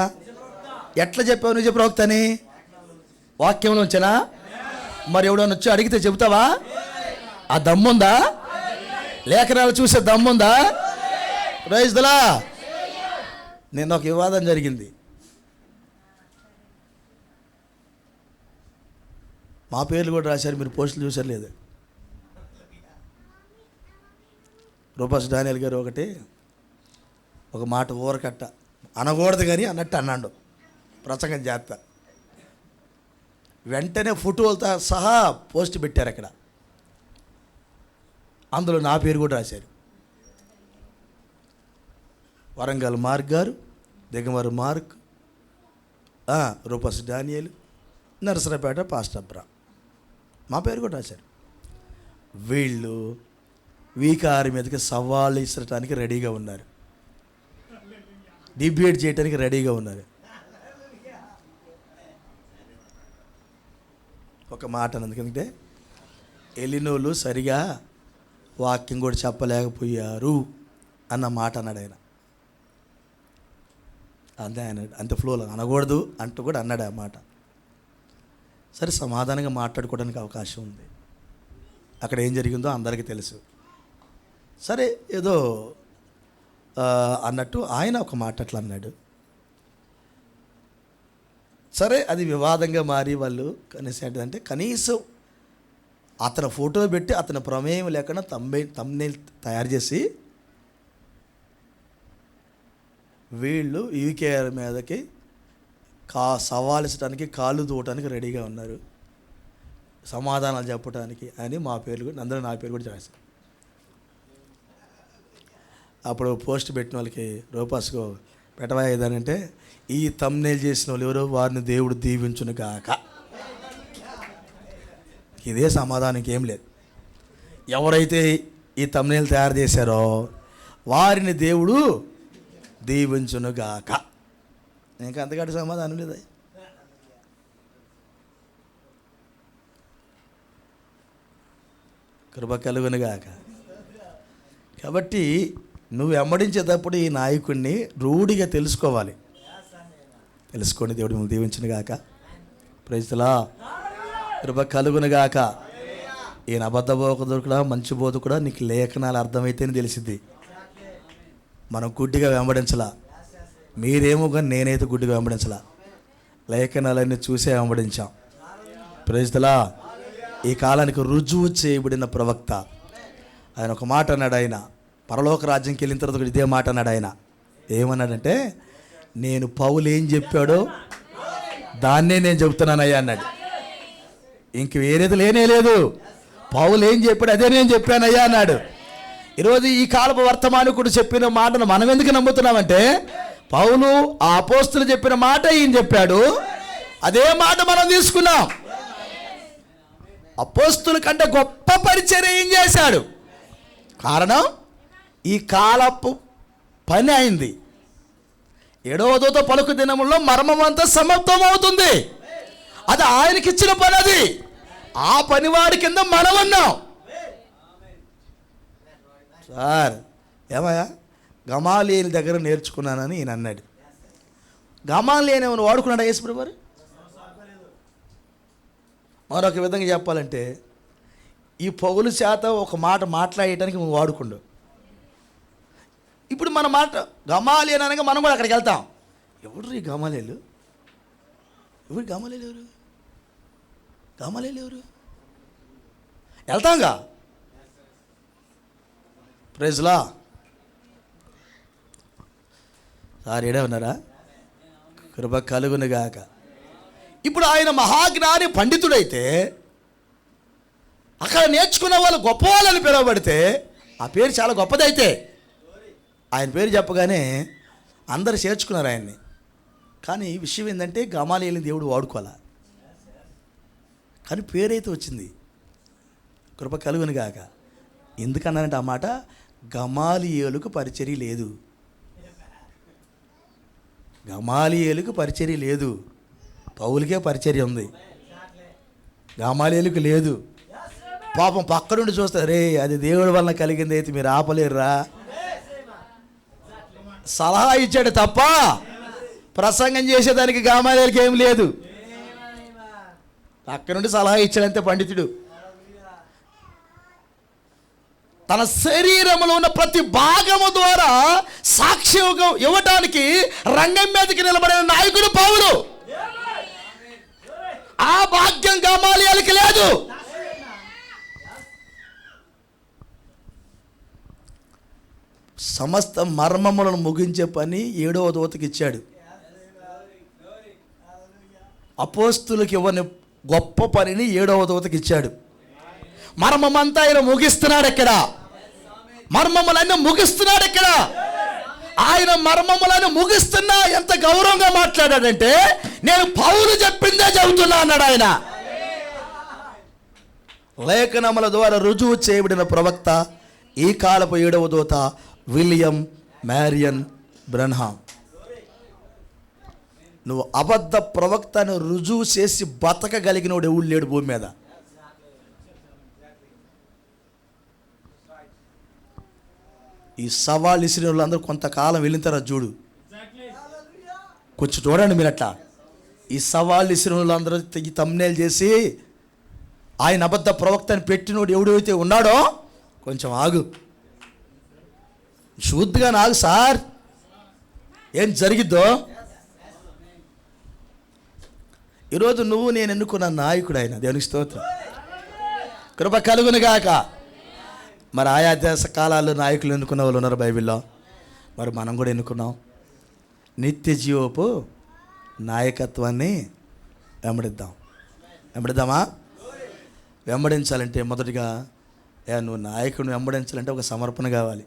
ఎట్లా చెప్పావు నిజ ప్రవక్త అని? వాక్యంలో వచ్చానా? మరి ఎవడన్నా వచ్చి అడిగితే చెబుతావా? ఆ దమ్ముందా? లేఖనాలు చూసే దమ్ముందా? Praise the lord. నిన్న ఒక వివాదం జరిగింది. మా పేర్లు కూడా రాశారు, మీరు పోస్టులు చూసారు లేదు? రూపస్ డానియల్ గారు ఒక మాట ఊరకట్ట అనకూడదు కానీ అన్నట్టు అన్నాడు ప్రసంగం చేస్తా. వెంటనే ఫోటోలతో సహా పోస్ట్ పెట్టారు అక్కడ. అందులో నా పేరు కూడా రాశారు. వరంగల్ మార్క్ గారు, దిగమరు Mark, Rufus Daniel, Narasaraopet pastor బ్రా, మా పేరు కూడా రాశారు. వీళ్ళు వీకారి మీదకి సవాళ్ళు ఇచ్చడానికి రెడీగా ఉన్నారు, డిబేట్ చేయడానికి రెడీగా ఉన్నారు. ఒక మాట ఎందుకంటే ఎలినోళ్ళు సరిగా వాక్యం కూడా చెప్పలేకపోయారు అన్న మాట అన్నాడు ఆయన. అంతే అన్నాడు, అంతే ఫ్లోలో అనకూడదు అంటూ కూడా అన్నాడు ఆ మాట. సరే, సమాధానంగా మాట్లాడుకోవడానికి అవకాశం ఉంది. అక్కడ ఏం జరిగిందో అందరికీ తెలుసు. సరే, ఏదో అన్నట్టు ఆయన ఒక మాట అట్లా అన్నాడు. సరే, అది వివాదంగా మారి వాళ్ళు కనీసం ఏంటంటే కనీసం అతను ఫోటో పెట్టి అతని ప్రమేయం లేకుండా తమ్నెయిల్ తయారు చేసి వీళ్ళు యూకేఆర్ మీదకి సవాలించడానికి కాళ్ళు దూవటానికి రెడీగా ఉన్నారు, సమాధానాలు చెప్పడానికి అని మా పేర్లు కూడా అందరూ నా పేరు కూడా చేశారు. అప్పుడు పోస్ట్ పెట్టిన వాళ్ళకి రూపాస్కో పెట్టవా ఏదనంటే, ఈ తమ్నెయిల్ చేసిన వాళ్ళు ఎవరో వారిని దేవుడు దీవించును గాక. ఇదే సమాధానం, ఏం లేదు. ఎవరైతే ఈ thumbnail తయారు చేశారో వారిని దేవుడు దీవించునుగాక. ఇంకా అంతకంటే సమాధానం లేదా? కృప కలుగునుగాక. కాబట్టి నువ్వు వెంబడించేటప్పుడు ఈ నాయకుడిని రూఢిగా తెలుసుకోవాలి. తెలుసుకోండి. దేవుడు మిమ్మల్ని దీవించునుగాక. Praise the lord. కృప కలుగునుగాక. ఈయన అబద్ధ బోధకుడా మంచి బోధకుడా నీకు లేఖనాలు అర్థమైతేనే తెలిసింది. మనం గుడ్డిగా వెంబడించలా. మీరేమో కానీ నేనైతే గుడ్డిగా వెంబడించలా. లేఖనాలన్నీ చూసే వెంబడించాం. Praise the lord. ఈ కాలానికి రుజువు చేయబడిన ప్రవక్త ఆయన ఒక మాట అన్నాడు. ఆయన పరలోక రాజ్యంకి వెళ్ళిన తర్వాత ఇదే మాట అన్నాడు. ఆయన ఏమన్నాడంటే, నేను పౌలు ఏం చెప్పాడో దాన్నే నేను చెబుతున్నానయ్యా అన్నాడు. ఇంక వేరేది లేనే లేదు. పౌలు ఏం చెప్పాడు అదే నేను చెప్పానయ్యా అన్నాడు. ఈరోజు ఈ కాలపు వర్తమానికుడు చెప్పిన మాటను మనం ఎందుకు నమ్ముతున్నామంటే, పౌలు ఆ అపోస్తులు చెప్పిన మాట ఈయన చెప్పాడు, అదే మాట మనం తీసుకున్నాం. అపోస్తుల కంటే గొప్ప పరిచర్య ఏం చేశాడు? కారణం ఈ కాలపు పని అయింది. 7వ దూత పలుకు దినముల్లో మర్మమంతా సమాప్తం అవుతుంది. అది ఆయనకిచ్చిన పని. అది ఆ పనివాడి కింద మనం ఉన్నాం. సార్ ఏమయ్యా గమాలియేలు దగ్గర నేర్చుకున్నానని ఈయన అన్నాడు. గమాలియేలు ఏమైనా వాడుకున్నాడా యేసుప్రభు వారు? మరొక విధంగా చెప్పాలంటే ఈ పౌలు చేత ఒక మాట మాట్లాడటానికి నువ్వు వాడుకుండు. ఇప్పుడు మన మాట గమాలియేలు అనగా మనం కూడా అక్కడికి వెళ్తాం. ఎవరు ఈ గమాలియేలు? ఎవరు గమాలియేలు? ఎవరు గమాలియేలు? ఎవరు వెళ్తాంగా? ప్రైజ్ లా సార్ ఏడే ఉన్నారా? కృప కలుగునుగాక. ఇప్పుడు ఆయన మహాజ్ఞాని పండితుడైతే అక్కడ నేర్చుకున్న వాళ్ళు గొప్పవాళ్ళని పిలువబడితే ఆ పేరు చాలా గొప్పదైతే ఆయన పేరు చెప్పగానే అందరు చేర్చుకున్నారు ఆయన్ని. కానీ విషయం ఏంటంటే గమాలియేలుని దేవుడు వాడుకోవాలా. కానీ పేరైతే వచ్చింది. కృప కలుగునుగాక. ఎందుకన్నానంటే ఆ మాట, గమాలియేలుకు పరిచర్య లేదు. గమాలియేలుకు పరిచర్య లేదు. పౌలుకే పరిచర్య ఉంది, గమాలియేలుకు లేదు. పాపం పక్క నుండి చూస్తారు, రే అది దేవుడి వలన కలిగింది అయితే మీరు ఆపలేరురా. సలహా ఇచ్చాడు తప్ప ప్రసంగం చేసేదానికి గమాలియేలుకి ఏం లేదు. పక్క నుండి సలహా ఇచ్చాడంతే పండితుడు. తన శరీరంలో ఉన్న ప్రతి భాగము ద్వారా సాక్ష్యం ఇవ్వటానికి రంగం మీదకి నిలబడిన నాయకుడు పౌలు. ఆ భాగ్యం గమాలియేలుకి లేదు. సమస్త మర్మములను ముగించే పని 7వ దూతకి ఇచ్చాడు. అపోస్తులకు ఇవ్వని గొప్ప పనిని 7వ దూతకి ఇచ్చాడు. మర్మమంతా ఆయన ముగిస్తున్నాడు. ఎక్కడ మర్మములన్నీ ముగిస్తున్నాడు. ఎక్కడ ఆయన మర్మములను ముగిస్తున్నా ఎంత గౌరవంగా మాట్లాడాడంటే, నేను పౌలు చెప్పిందే చెబుతున్నా అన్నాడు ఆయన. లేఖనముల ద్వారా రుజువు చేయబడిన ప్రవక్త ఈ కాలపు 7వ దూత విలియం మ్యారియన్ బ్రన్హామ్. నువ్వు అబద్ధ ప్రవక్తను రుజువు చేసి బతకగలిగినోడు ఎవడు లేడు భూమి మీద. ఈ సవాళ్ళు ఇసిన వాళ్ళందరూ కొంతకాలం వెళ్ళిన తర్వాత చూడు, కొంచెం చూడండి మీరు అట్లా. ఈ సవాళ్ళు ఇసిన వాళ్ళందరూ ఈ thumbnail చేసి ఆయన అబద్ధ ప్రవక్తని పెట్టినోడు ఎవడైతే ఉన్నాడో కొంచెం ఆగు, శుద్ధిగా ఆగు సార్, ఏం జరిగిద్దో. ఈరోజు నువ్వు నేను ఎన్నుకున్న నాయకుడు ఆయన. దేవునికి స్తోత్రం. కృప కలుగునుగాక. మరి ఆయా దేశ కాలాల్లో నాయకులు ఎన్నుకున్న వాళ్ళు ఉన్నారు బైబిల్లో. మరి మనం కూడా ఎన్నుకున్నాం. నిత్య జీవపు నాయకత్వాన్ని వెంబడిద్దామా? వెంబడించాలంటే మొదటిగా నువ్వు నాయకుడిని వెంబడించాలంటే ఒక సమర్పణ కావాలి.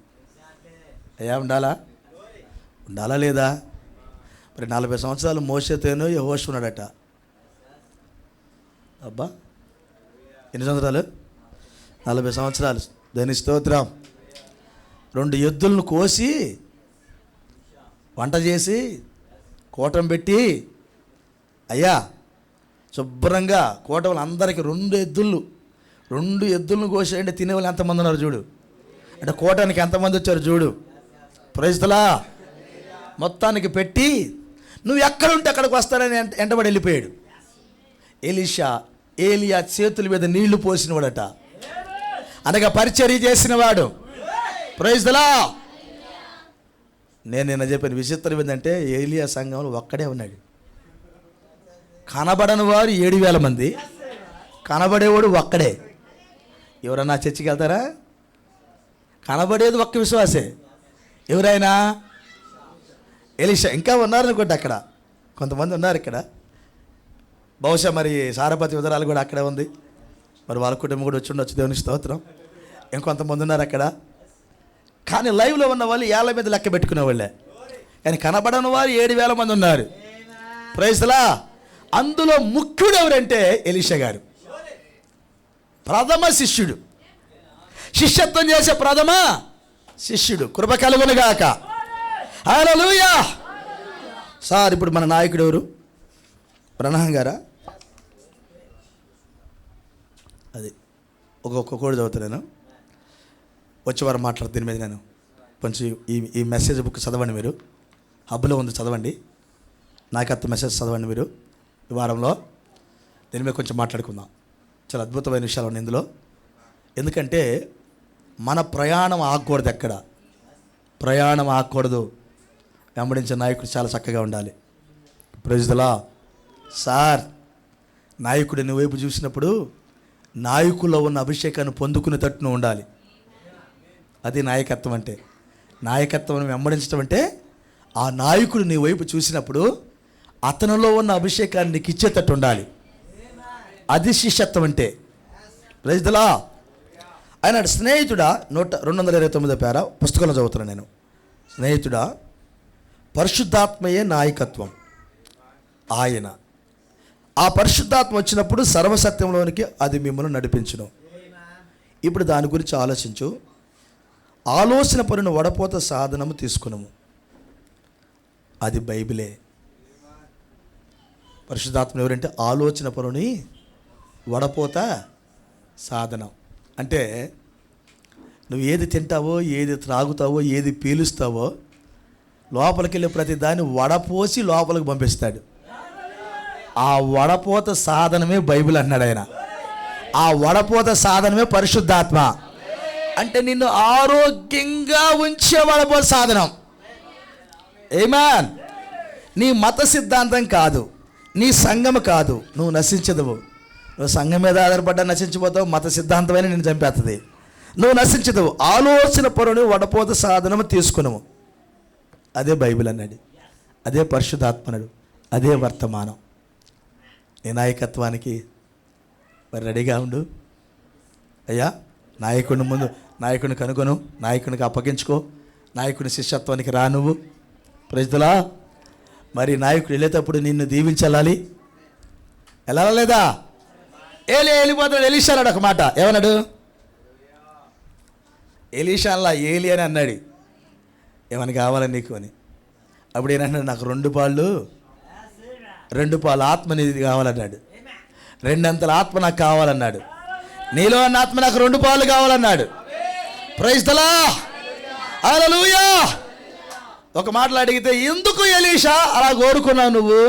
ఉండాలా లేదా? మరి 40 సంవత్సరాలు మోషేతోనో యెహోషువ ఉన్నాడట. అబ్బా ఎన్ని సంవత్సరాలు? 40 సంవత్సరాలు. దాని స్తోత్రం. 2 ఎద్దులను కోసి వంట చేసి కూటం పెట్టి, అయ్యా శుభ్రంగా కూటములు అందరికీ 2 ఎద్దులను కోసేయండి. తినేవాళ్ళు ఎంతమంది ఉన్నారు చూడు. అంటే కూటానికి ఎంతమంది వచ్చారు చూడు. Praise the lord. మొత్తానికి పెట్టి నువ్వు ఎక్కడుంటే అక్కడికి వస్తానని వెంటబడి వెళ్ళిపోయాడు. ఎలీషా ఏలియా చేతుల మీద నీళ్లు పోసినవాడట, అనగా పరిచర్య చేసినవాడు. Praise the lord. నేను నిన్న చెప్పిన విచిత్రం ఏంటంటే ఏలియా సంఘంలో ఒక్కడే ఉన్నాడు. కనబడని వారు 7,000 మంది, కనబడేవాడు ఒక్కడే. ఎవరన్నా చర్చికి వెళ్తారా? కనబడేది ఒక్క విశ్వాసే. ఎవరైనా? ఎలీషా. ఇంకా ఉన్నారనుకోండి అక్కడ కొంతమంది ఉన్నారు ఇక్కడ. బహుశా మరి సారపతి విధరాలు కూడా అక్కడే ఉంది. మరి వాళ్ళ కుటుంబం కూడా వచ్చి ఉండొచ్చు. దేవుని స్తోత్రం. ఇంకొంతమంది ఉన్నారు అక్కడ. కానీ లైవ్లో ఉన్న వాళ్ళు 7 మీద లెక్క పెట్టుకునే వాళ్ళే. కానీ కనబడని వారు 7,000 మంది ఉన్నారు. Praise the lord. అందులో ముఖ్యుడు ఎవరంటే ఎలీషా గారు. ప్రథమ శిష్యుడు, శిష్యత్వం చేసే ప్రథమ శిష్యుడు. కృప కలుగునుగాక. హల్లెలూయా. సార్ ఇప్పుడు మన నాయకుడు ఎవరు? బ్రహ్మం గారా? అది ఒక్కొక్క కోడి చదువుతాను నేను. వచ్చేవారు మాట్లాడుతూ దీని మీద నేను కొంచెం ఈ మెసేజ్ బుక్ చదవండి. మీరు హబ్లో ఉంది, చదవండి. నాకత్త మెసేజ్ చదవండి మీరు ఈ వారంలో. దీని మీద కొంచెం మాట్లాడుకుందాం. చాలా అద్భుతమైన విషయాలు ఉన్నాయి ఇందులో. ఎందుకంటే మన ప్రయాణం ఆగకూడదు, ఎక్కడ ప్రయాణం ఆగకూడదు. వెంబడించే నాయకుడు చాలా చక్కగా ఉండాలి. Praise the Lord. సార్, నాయకుడు నీ వైపు చూసినప్పుడు నాయకుల్లో ఉన్న అభిషేకాన్ని పొందుకునే తట్టును ఉండాలి. అది నాయకత్వం అంటే. నాయకత్వం వెంబడించడం అంటే ఆ నాయకుడు నీ వైపు చూసినప్పుడు అతనిలో ఉన్న అభిషేకాన్ని నీకు ఇచ్చేటట్టు ఉండాలి. అది శిష్యత్వం అంటే. Praise the lord. ఆయన స్నేహితుడా 229 పేర పుస్తకంలో చదువుతున్నాను నేను. స్నేహితుడా, పరిశుద్ధాత్మయే నాయకత్వం. ఆయన ఆ పరిశుద్ధాత్మ వచ్చినప్పుడు సర్వసత్యంలోనికి అది మిమ్మల్ని నడిపించును. ఇప్పుడు దాని గురించి ఆలోచించు. ఆలోచన పరుని వడపోత సాధనము తీసుకున్నాము. అది బైబిలే. పరిశుద్ధాత్మ ఎవరంటే ఆలోచన పరుని వడపోత సాధనం. అంటే నువ్వు ఏది తింటావో, ఏది త్రాగుతావో, ఏది పీలుస్తావో లోపలికి వెళ్ళే ప్రతి దాన్ని వడపోసి లోపలికి పంపిస్తాడు. ఆ వడపోత సాధనమే బైబిల్ అన్నాడు ఆయన. ఆ వడపోత సాధనమే పరిశుద్ధాత్మ. అంటే నిన్ను ఆరోగ్యంగా ఉంచే వడపోత సాధనం. ఆమేన్. నీ మత సిద్ధాంతం కాదు, నీ సంఘం కాదు, నువ్వు నశించదువు. నువ్వు సంఘం మీద ఆధారపడ్డా నశించిపోతావు. మత సిద్ధాంతమైన నేను చంపేస్తుంది. నువ్వు నశించదువు. ఆలోచన పరుని వడపోత సాధనము తీసుకున్నాము. అదే బైబిల్ అన్నాడు. అదే పరిశుద్ధాత్మనుడు. అదే వర్తమానం. నీ నాయకత్వానికి మరి రెడీగా ఉండు. అయ్యా, నాయకుడిని ముందు నాయకుడిని కనుగొను, నాయకునికి అప్పగించుకో, నాయకుని శిష్యత్వానికి రా నువ్వు. Praise the lord. మరి నాయకుడు వెళ్ళేటప్పుడు నిన్ను దీవించాలి. ఎలా లేదా? వెళ్ళిపోతాడు. ఎలీషా అన్నాడు ఒక మాట. ఏమన్నాడు? ఎలీషాలా ఏలి అని అన్నాడు. ఏమని కావాలని నీకు అని. అప్పుడు ఏమన్నాడు? నాకు 2 పాలు ఆత్మ నీది కావాలన్నాడు. 2 అంతల ఆత్మ నాకు కావాలన్నాడు. నీలో అన్న ఆత్మ నాకు 2 పాలు కావాలన్నాడు. Praise the Lord. హల్లెలూయా. ఒక మాటలు అడిగితే, ఎందుకు ఎలీషా అలా కోరుకున్నావు నువ్వు?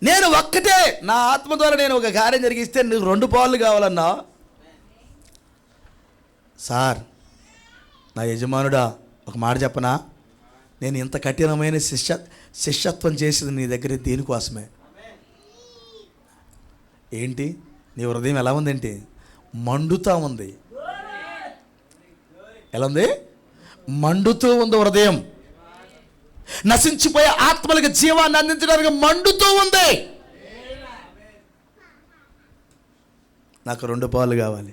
నేను ఒక్కటే, నా ఆత్మ ద్వారా నేను ఒక కార్యం జరిగిస్తే నీకు 2 పాలు కావాలన్నా. సార్, నా యజమానుడా, ఒక మాట చెప్పనా? నేను ఇంత కఠినమైన శిష్యత్వం చేసింది నీ దగ్గర దేనికోసమే. ఏంటి? నీ హృదయం ఎలా ఉందేంటి? మండుతూ ఉంది. ఎలా ఉంది? మండుతూ ఉంది హృదయం. నశించిపోయే ఆత్మలకు జీవాన్ని అందించడానికి మండుతూ ఉంది. నాకు 2 పాలు కావాలి,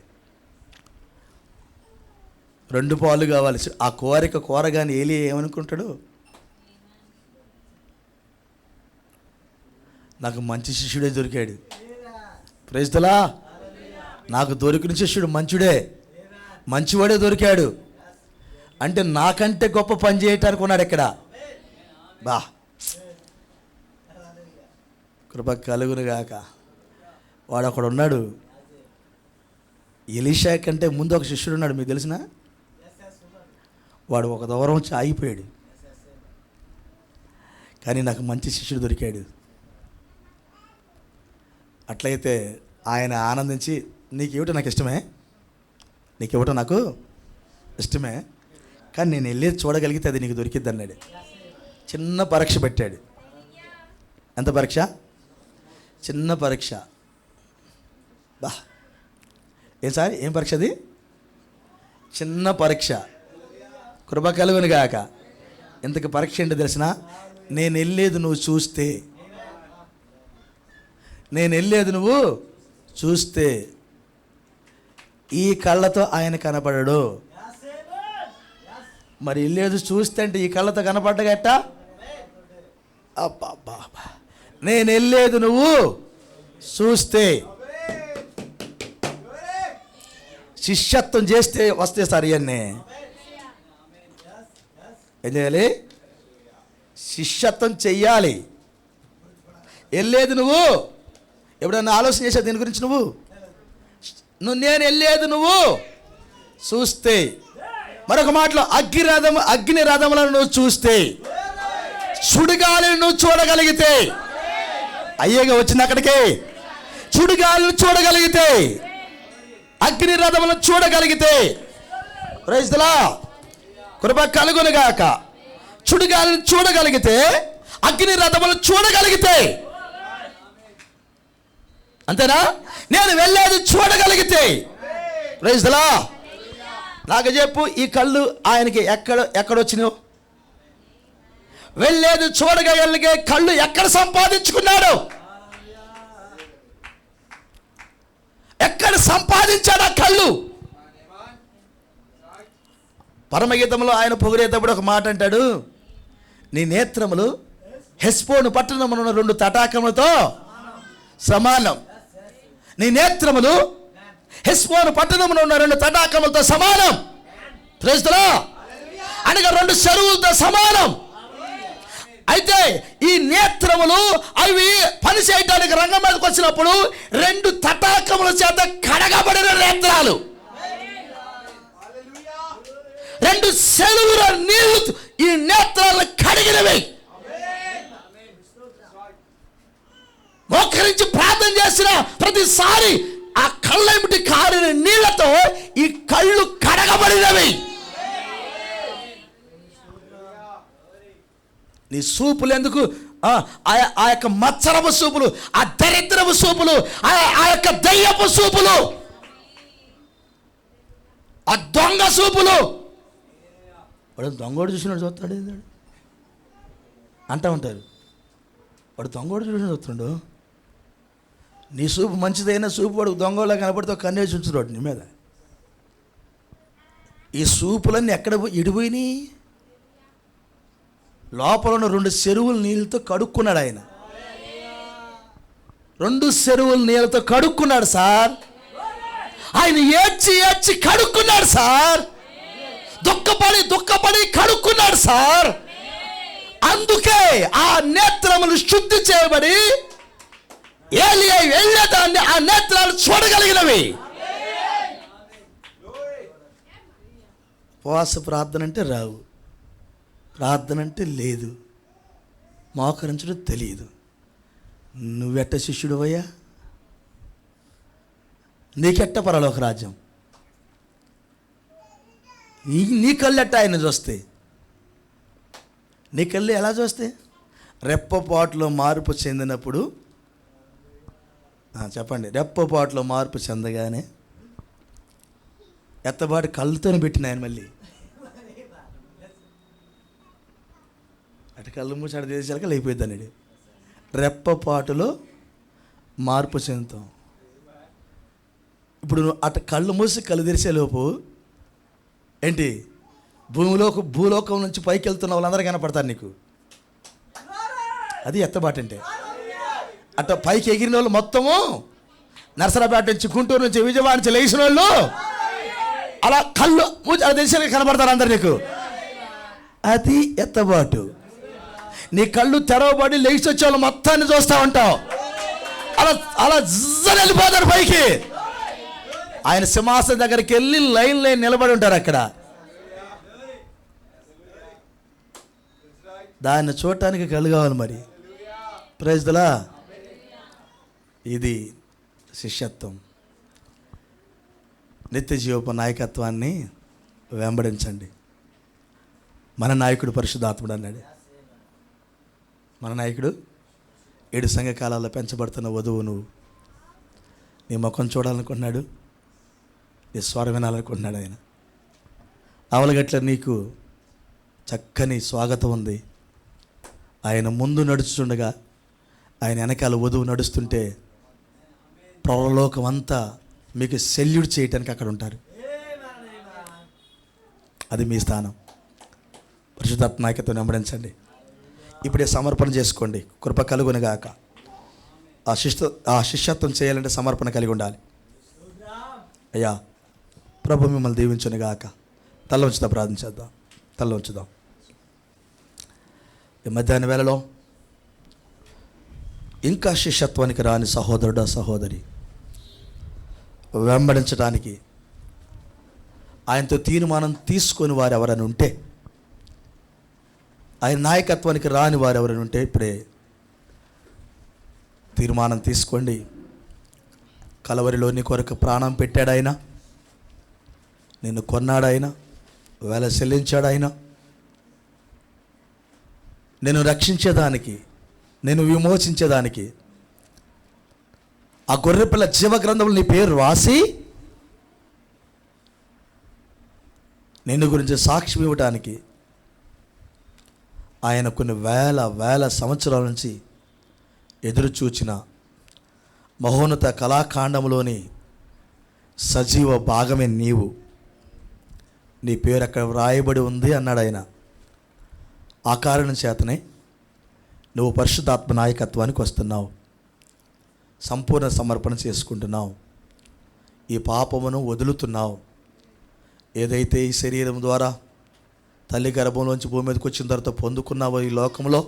2 పాలు కావాలి. ఆ కోరిక కోరగానే ఏలి ఏమనుకుంటాడు? నాకు మంచి శిష్యుడే దొరికాడు. Praise the lord. నాకు దొరికిన శిష్యుడు మంచివాడే దొరికాడు. అంటే నాకంటే గొప్ప పని చేయటానికి ఉన్నాడు ఇక్కడ. బా కృప కలుగును గాక. వాడు అక్కడ ఉన్నాడు. ఎలీషా కంటే ముందు ఒక శిష్యుడు ఉన్నాడు, మీకు తెలిసిన. వాడు ఒక దూరం వచ్చి ఆగిపోయాడు. కానీ నాకు మంచి శిష్యుడు దొరికాడు. అట్లయితే ఆయన ఆనందించి, నీకేమిటో నాకు ఇష్టమే, నీకేమిటో నాకు ఇష్టమే, కానీ నేను వెళ్ళేది చూడగలిగితే అది నీకు దొరికిద్ది అన్నాడు. చిన్న పరీక్ష పెట్టాడు. ఎంత పరీక్ష? చిన్న పరీక్ష. బా ఏం సార్, ఏం పరీక్ష అది? చిన్న పరీక్ష. కృప కలుగును గాక. ఇంతకు పరీక్ష ఏంటో తెలిసిన? నేను వెళ్ళేది నువ్వు చూస్తే, నేను వెళ్ళేది నువ్వు చూస్తే. ఈ కళ్ళతో ఆయన కనపడడు. మరి వెళ్ళేది చూస్తే అంటే ఈ కళ్ళతో కనపడ్డగట్ట. అబ్బా, నేను వెళ్ళేది నువ్వు చూస్తే. శిష్యత్వం చేస్తే వస్తే సార్ ఇవన్నీ. ఏం చేయాలి? శిష్యత్వం చెయ్యాలి. వెళ్ళేది నువ్వు ఎప్పుడన్నా ఆలోచన చేసావు దీని గురించి? నేను వెళ్ళేది నువ్వు చూస్తే. మరొక మాటలో అగ్ని రథములను నువ్వు చూస్తే, సుడిగాలిని నువ్వు చూడగలిగితే, అయ్యేగా వచ్చింది అక్కడికి. సుడిగాలిని చూడగలిగితే, అగ్ని రథములను చూడగలిగితే, ప్రైజ్ ది లార్డ్, కృప కలుగును గాక. సుడిగాలిని చూడగలిగితే, అగ్ని రథములను చూడగలిగితే, అంతేనా? నేను వెళ్ళేది చూడగలిగితే. Praise the lord. నాకు చెప్పు, ఈ కళ్ళు ఆయనకి ఎక్కడొచ్చినావు? వెళ్ళేది చూడగలిగే కళ్ళు ఎక్కడ సంపాదించుకున్నాడు? ఎక్కడ సంపాదించాడు ఆ కళ్ళు? పరమగీతంలో ఆయన పొగిడేటప్పుడు ఒక మాట అంటాడు, నీ నేత్రములు హెస్బోను పట్టణమున 2 తటాకములతో సమానం. నీ నేత్రములు హెస్బోను పట్టణమున ఉన్న 2 తటాకములతో సమానం. Praise the lord. అనగా 2 చెరువులతో సమానం. అయితే ఈ నేత్రములు అవి పని చేయడానికి రంగం మీదకి వచ్చినప్పుడు 2 తటాకముల చేత కడగబడిన నేత్రాలు. 2 చెరువుల నీళ్లు ఈ నేత్రాలను కడిగినవి. మోకరించి ప్రార్థన చేసిన ప్రతిసారి ఆ కళ్ళెంబటి కారిన నీళ్లతో ఈ కళ్ళు కడగబడినవి. నీ సూపులు ఎందుకు? ఆ యొక్క మత్సరపు సూపులు, ఆ దరిద్రపు సూపులు, ఆ యొక్క దయ్యపు సూపులు, ఆ దొంగ సూపులు. వాడు దొంగోడు చూసినాడు చూస్తాడు అంటూ ఉంటారు. వాడు దొంగోడు చూసినాడు చూస్తుండు. నీ సూపు మంచిదైనా సూపు వాడు దొంగలా కనపడితే కన్నేసి ఉంచుతాడు నీ మీద. ఈ సూపులన్నీ ఎక్కడ ఇడిపోయినాయి? లోపల ఉన్న 2 చెరువుల నీళ్ళతో కడుక్కున్నాడు ఆయన. 2 చెరువుల నీళ్ళతో కడుక్కున్నాడు సార్. ఆయన ఏడ్చి కడుక్కున్నాడు సార్. దుఃఖపడి కడుక్కున్నాడు సార్. అందుకే ఆ నేత్రములు శుద్ధి చేయబడి ఏలియా వెళ్ళేదాన్ని ఆ నేత్రాలు చూడగలిగినవి. ఉపవాస ప్రార్థన అంటే రావు, ప్రార్థన అంటే లేదు, మోకరించడం తెలియదు. నువ్వెట్ట శిష్యుడు అయ్యా? నీకెట్ట పరలోక రాజ్యం? నీ కళ్ళెట్ట ఆయన చూస్తే? నీ కళ్ళు ఎలా చూస్తే? రెప్పపాటులో మార్పు చెందినప్పుడు చెప్పండి, రెప్పపాటులో మార్పు చెందగానే ఎత్తబాటు కళ్ళుతోనే పెట్టిన ఆయన మళ్ళీ అటు కళ్ళు మూసి అటు దేశాలకి లేకపోయింది అన్నాడు. రెప్పపాటులో మార్పు చెందుతాం. ఇప్పుడు నువ్వు అటు కళ్ళు మూసి కళ్ళు తెరిచేలోపు ఏంటి, భూలోకం నుంచి పైకి వెళ్తున్న వాళ్ళందరూ కనపడతారు నీకు. అది ఎత్తబాటు అంటే. అట్లా పైకి ఎగిరిన వాళ్ళు మొత్తము నర్సరాపేట నుంచి, గుంటూరు నుంచి, విజయవాడ నుంచి లేచిన వాళ్ళు అలా కళ్ళు దేశానికి కనబడతారు అందరు నీకు. అది ఎత్తబాటు. నీ కళ్ళు తెరవబడి లేచి వచ్చే వాళ్ళు మొత్తాన్ని చూస్తూ ఉంటావు. అలా అలా జల్లి వెళ్ళిపోతారు పైకి. ఆయన సింహాసనం దగ్గరికి వెళ్ళి లైన్ నిలబడి ఉంటారు అక్కడ. దాన్ని చూడటానికి కళ్ళు కావాలి మరి. Praise the lord. ఇది శిష్యత్వం. నిత్య జీవపు నాయకత్వాన్ని వెంబడించండి. మన నాయకుడు పరిశుద్ధాత్ముడు అన్నాడు. మన నాయకుడు 7 సంఘకాలాల్లో పెంచబడుతున్న వధువు నువ్వు. నీ ముఖం చూడాలనుకుంటున్నాడు, నీ స్వరం వినాలనుకుంటున్నాడు ఆయన. అవలగట్ల నీకు చక్కని స్వాగతం ఉంది. ఆయన ముందు నడుస్తుండగా ఆయన వెనకాల వధువు నడుస్తుంటే ప్రలోకం అంతా మీకు సెల్యూట్ చేయటానికి అక్కడ ఉంటారు. అది మీ స్థానం. పరిశుద్ధాత్మ నాయకత్వం వెంబడించండి. ఇప్పుడే సమర్పణ చేసుకోండి. కృప కలుగునుగాక. ఆ శిష్యత్వం చేయాలంటే సమర్పణ కలిగి ఉండాలి. అయ్యా ప్రభు మిమ్మల్ని దీవించునుగాక. తల్ల ఉంచుదాం, ప్రార్థించేద్దాం. తల్ల ఉంచుదాం. ఈ మధ్యాహ్న వేళలో ఇంకా శిష్యత్వానికి రాని సహోదరుడు సహోదరి వెంబడించడానికి ఆయనతో తీర్మానం తీసుకొని వారు ఎవరైనా ఉంటే, ఆయన నాయకత్వానికి రాని వారు ఎవరైనా ఉంటే ఇప్పుడే తీర్మానం తీసుకోండి. కలవరిలో నీ కొరకు ప్రాణం పెట్టాడు ఆయన, నిన్ను కొన్నాడు ఆయన, వేల చెల్లించాడు ఆయన, నేను రక్షించేదానికి, నేను విమోచించేదానికి. ఆ గొర్రెపిల్ల జీవ గ్రంథంలో నీ పేరు రాసి నిన్ను గురించి సాక్ష్యం ఇవ్వడానికి ఆయన కొన్ని వేల సంవత్సరాల నుంచి ఎదురు చూచిన మహోన్నత కళాఖండంలోని సజీవ భాగమే నీవు. నీ పేరు అక్కడ వ్రాయబడి ఉంది అన్నాడు ఆయన. ఆ కారణం చేతనే నువ్వు పరిశుద్ధాత్మ నాయకత్వానికి వస్తున్నావు. సంపూర్ణ సమర్పణ చేసుకుంటున్నావు. ఈ పాపమును వదులుతున్నావు. ఏదైతే ఈ శరీరం ద్వారా తల్లి గర్భంలోంచి భూమి మీదకి వచ్చిన తర్వాత పొందుకున్నావో ఈ లోకంలో,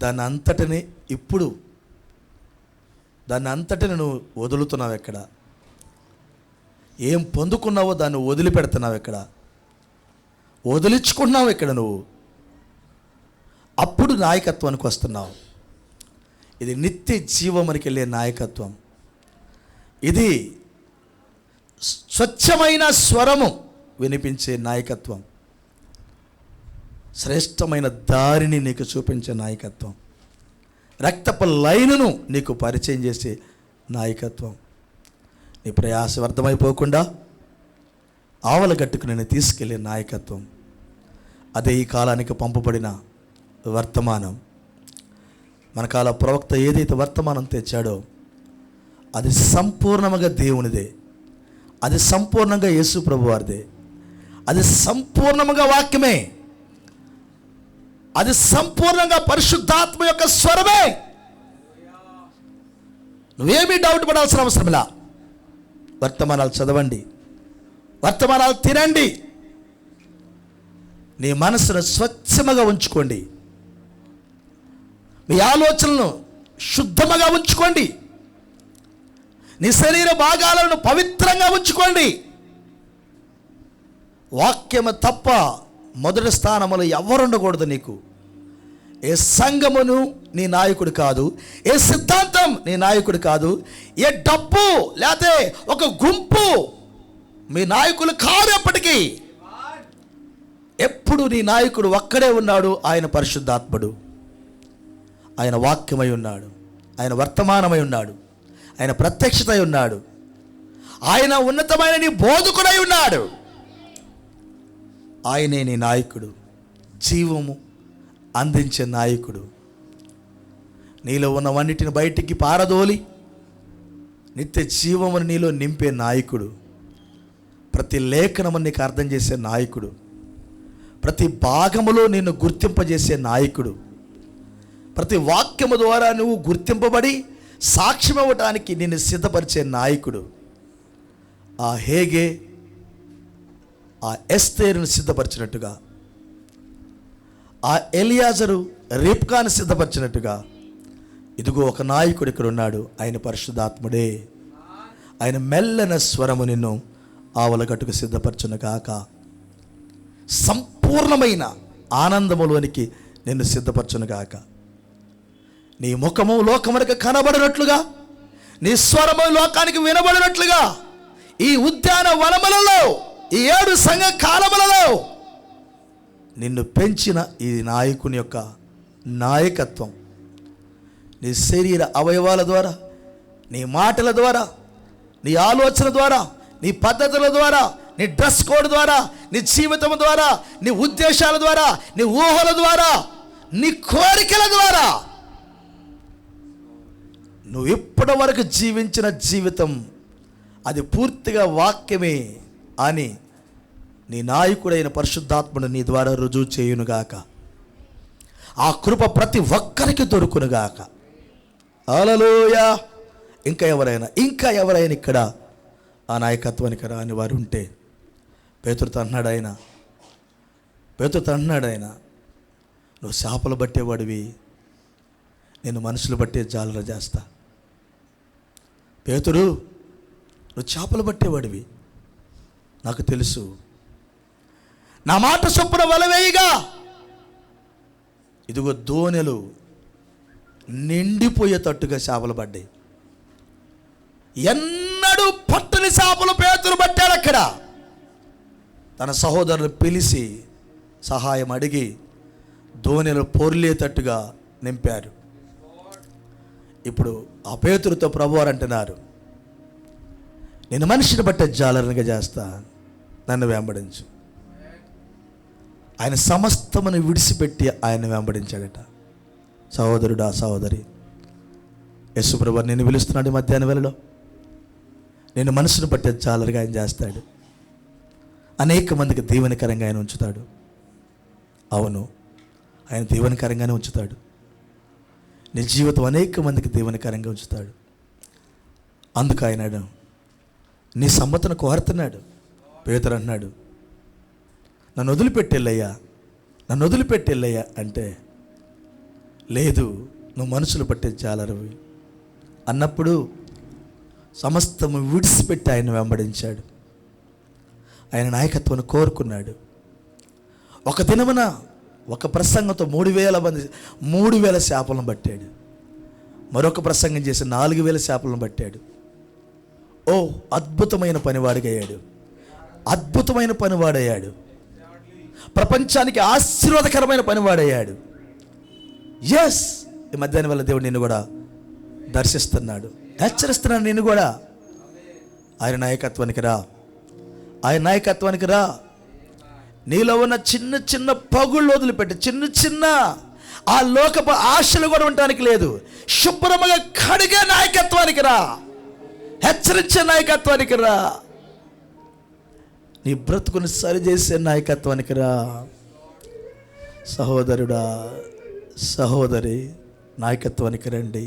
దాన్ని అంతటిని నువ్వు వదులుతున్నావు. ఎక్కడ ఏం పొందుకున్నావో దాన్ని వదిలిపెడుతున్నావు. ఎక్కడ వదిలించుకున్నావు. ఇక్కడ నువ్వు అప్పుడు నాయకత్వానికి వస్తున్నావు. ఇది నిత్య జీవమునికి వెళ్ళే నాయకత్వం. ఇది స్వచ్ఛమైన స్వరము వినిపించే నాయకత్వం. శ్రేష్టమైన దారిని నీకు చూపించే నాయకత్వం. రక్తపు లైనును నీకు పరిచయం చేసే నాయకత్వం. నీ ప్రయాస వ్యర్థమైపోకుండా ఆవల గట్టుకు నేను తీసుకెళ్ళే నాయకత్వం. అదే ఈ కాలానికి పంపబడిన వర్తమానం. మన కాల ప్రవక్త ఏదైతే వర్తమానం తెచ్చాడో అది సంపూర్ణంగా దేవునిదే, అది సంపూర్ణంగా యేసు ప్రభువారిదే, అది సంపూర్ణంగా వాక్యమే, అది సంపూర్ణంగా పరిశుద్ధాత్మ యొక్క స్వరమే. నువ్వేమీ డౌట్ పడాల్సిన అవసరం ఇలా. వర్తమానాలు చదవండి, వర్తమానాలు తినండి, నీ మనసును స్వచ్ఛముగా ఉంచుకోండి, మీ ఆలోచనలను శుద్ధముగా ఉంచుకోండి, నీ శరీర భాగాలను పవిత్రంగా ఉంచుకోండి. వాక్యము తప్ప మొదటి స్థానములో ఎవరు ఉండకూడదు. నీకు ఏ సంఘమును నీ నాయకుడు కాదు, ఏ సిద్ధాంతం నీ నాయకుడు కాదు, ఏ డబ్బు లేకపోతే ఒక గుంపు మీ నాయకులు కాదు. ఎప్పటికీ ఎప్పుడు నీ నాయకుడు ఒక్కడే ఉన్నాడు. ఆయన పరిశుద్ధాత్ముడు. ఆయన వాక్యమై ఉన్నాడు, ఆయన వర్తమానమై ఉన్నాడు, ఆయన ప్రత్యక్షత అయి ఉన్నాడు, ఆయన ఉన్నతమైన నీ బోధకుడై ఉన్నాడు. ఆయనే నీ నాయకుడు, జీవము అందించే నాయకుడు. నీలో ఉన్నవన్నిటిని బయటికి పారదోలి నిత్య జీవమును నీలో నింపే నాయకుడు. ప్రతి లేఖనము నీకు అర్థం చేసే నాయకుడు. ప్రతి భాగములో నిన్ను గుర్తింపజేసే నాయకుడు. ప్రతి వాక్యము ద్వారా నువ్వు గుర్తింపబడి సాక్ష్యం ఇవ్వటానికి నిన్ను సిద్ధపరిచే నాయకుడు. ఆ హేగే ఆ ఎస్తేరును సిద్ధపరిచినట్టుగా, ఆ ఎలియాజరు రిబ్కాను సిద్ధపరిచినట్టుగా, ఇదిగో ఒక నాయకుడు ఇక్కడ ఉన్నాడు. ఆయన పరిశుద్ధాత్ముడే. ఆయన మెల్లన స్వరము నిన్ను ఆవలగట్టుకు సిద్ధపరచును గాక. సంపూర్ణమైన ఆనందములోనికి నిన్ను సిద్ధపరచును గాక. నీ ముఖము లోకమునకు కనబడినట్లుగా, నీ స్వరము లోకానికి వినబడినట్లుగా, ఈ ఉద్యాన వనములలో, ఈ 7 సంఘ కాలములలో నిన్ను పెంచిన ఈ నాయకుని యొక్క నాయకత్వం నీ శరీర అవయవాల ద్వారా, నీ మాటల ద్వారా, నీ ఆలోచన ద్వారా, నీ పద్ధతుల ద్వారా, నీ డ్రెస్ కోడ్ ద్వారా, నీ జీవితం ద్వారా, నీ ఉద్దేశాల ద్వారా, నీ ఊహల ద్వారా, నీ కోరికల ద్వారా నువ్వు ఇప్పటి వరకు జీవించిన జీవితం అది పూర్తిగా వాక్యమే అని నీ నాయకుడైన పరిశుద్ధాత్ముడు నీ ద్వారా రుజువు చేయునుగాక. ఆ కృప ప్రతి ఒక్కరికి దొరుకునుగాక. హల్లెలూయా. ఇంకా ఎవరైనా ఇక్కడ ఆ నాయకత్వానికి రాని వారు ఉంటే పేతురుతో అన్నాడు ఆయన, నువ్వు చేపలు పట్టేవాడివి, నేను మనుషులు పట్టే జాలర చేస్తా. పేతురు, నువ్వు చేపలు పట్టేవాడివి, నాకు తెలుసు. నా మాట చొప్పున వలవేయగా ఇదిగో దోణెలు నిండిపోయేటట్టుగా చేపలు పడ్డాయి. ఎన్నడూ పట్టని చేపలు పేతురు పట్టాడు. అక్కడ తన సహోదరులు పిలిచి సహాయం అడిగి దోణెలు పొర్లేటట్టుగా నింపారు. ఇప్పుడు ఆ పేతురుతో ప్రభువారు అంటున్నారు, నేను మనిషిని బట్టే జాలరునిగా చేస్తా, నన్ను వెంబడించు. ఆయన సమస్తమును విడిచిపెట్టి ఆయన వెంబడించాడట. సహోదరుడా, సహోదరి, యేసు ప్రభువు నేను పిలుస్తున్నాడు మధ్యాహ్న వేళలో. నేను మనసును పట్టే జాలరుగా ఆయన చేస్తాడు. అనేక మందికి దీవెనకరంగా ఆయన ఉంచుతాడు. అవును, ఆయన దీవెనకరంగానే ఉంచుతాడు. నీ జీవితం అనేక మందికి దీవెనకరంగా ఉంచుతాడు. అందుకు ఆయన నీ సమ్మతను కోరుతున్నాడు. పేతురు అన్నాడు, నన్ను వదిలిపెట్టెళ్ళయ్యా అంటే, లేదు, నువ్వు మనుషులు పట్టే జాలరువి అన్నప్పుడు సమస్తము విడిచిపెట్టి ఆయన వెంబడించాడు. ఆయన నాయకత్వాన్ని కోరుకున్నాడు. ఒక దినమున ఒక ప్రసంగంతో 3,000 చేపలను పట్టాడు. మరొక ప్రసంగం చేసి 4,000 చేపలను పట్టాడు. ఓ, అద్భుతమైన పనివాడయ్యాడు. ప్రపంచానికి ఆశీర్వాదకరమైన పనివాడయ్యాడు. ఎస్, ఈ మధ్యాహ్నం వల్ల దేవుడు నిన్ను కూడా దర్శిస్తున్నాడు, హెచ్చరిస్తున్నాడు. నిన్ను కూడా ఆయన నాయకత్వానికి రా. నీలో ఉన్న చిన్న చిన్న పగుళ్ళు వదిలిపెట్టి, చిన్న ఆ లోకపు ఆశలు కూడా ఉండటానికి లేదు. శుభ్రముగా కడిగే నాయకత్వానికి రా, హెచ్చరించే నాయకత్వానికి రా, నీ బ్రతుకుని సరిచేసే నాయకత్వానికి రా. సహోదరుడా, సహోదరి, నాయకత్వానికి రండి.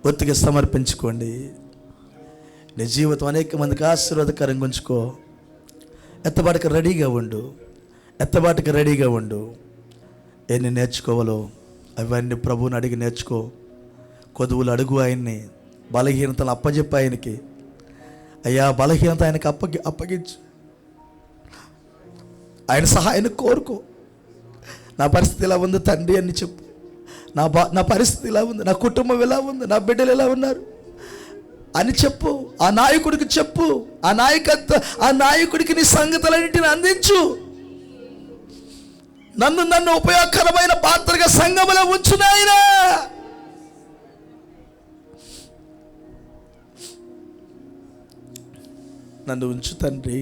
ఒత్తిగా సమర్పించుకోండి. నీ జీవితం అనేక మందికి ఆశీర్వాదకరంగా ఉంచుకో. ఎత్తబాటుకు రెడీగా ఉండు. ఎన్ని నేర్చుకోవాలో అవన్నీ ప్రభువుని అడిగి నేర్చుకో. కొదువులు అడుగు ఆయన్ని. బలహీనతలు అప్పచెప్పు ఆయనకి. అయ్యా, బలహీనత ఆయనకి అప్పగించు. ఆయన సహాయాన్ని కోరుకో. నా పరిస్థితి ఇలా ఉంది తండ్రి అని చెప్పు. నా పరిస్థితి ఇలా ఉంది, నా కుటుంబం ఇలా ఉంది, నా బిడ్డలు ఎలా ఉన్నారు అని చెప్పు. ఆ నాయకుడికి చెప్పు. ఆ నాయకుడికి నీ సంగతులన్నింటిని అందించు. నన్ను ఉపయోగకరమైన పాత్రగా సంఘములో ఉంచు నాయనా. నన్ను ఉంచు తండ్రి.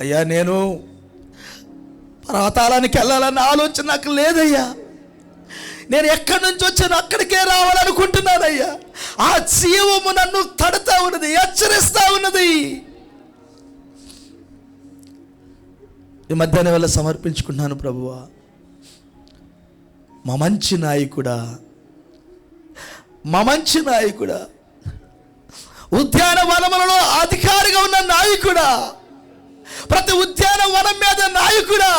అయ్యా, నేను పర్వతాలానికి వెళ్ళాలన్న ఆలోచన నాకు లేదయ్యా. నేను ఎక్కడి నుంచి వచ్చాను అక్కడికే రావాలనుకుంటున్నానయ్యా. ఆ జీవము నన్ను తడుతా ఉన్నది, హెచ్చరిస్తా ఉన్నది. ఈ మధ్యాహ్నం వల్ల సమర్పించుకుంటున్నాను ప్రభువా. మా మంచి నాయకుడా, మా మంచి నాయకుడా, ఉద్యానవనములలో అధికారిగా ఉన్న నాయకుడా, ప్రతి ఉద్యానవనం మీద నాయకుడా,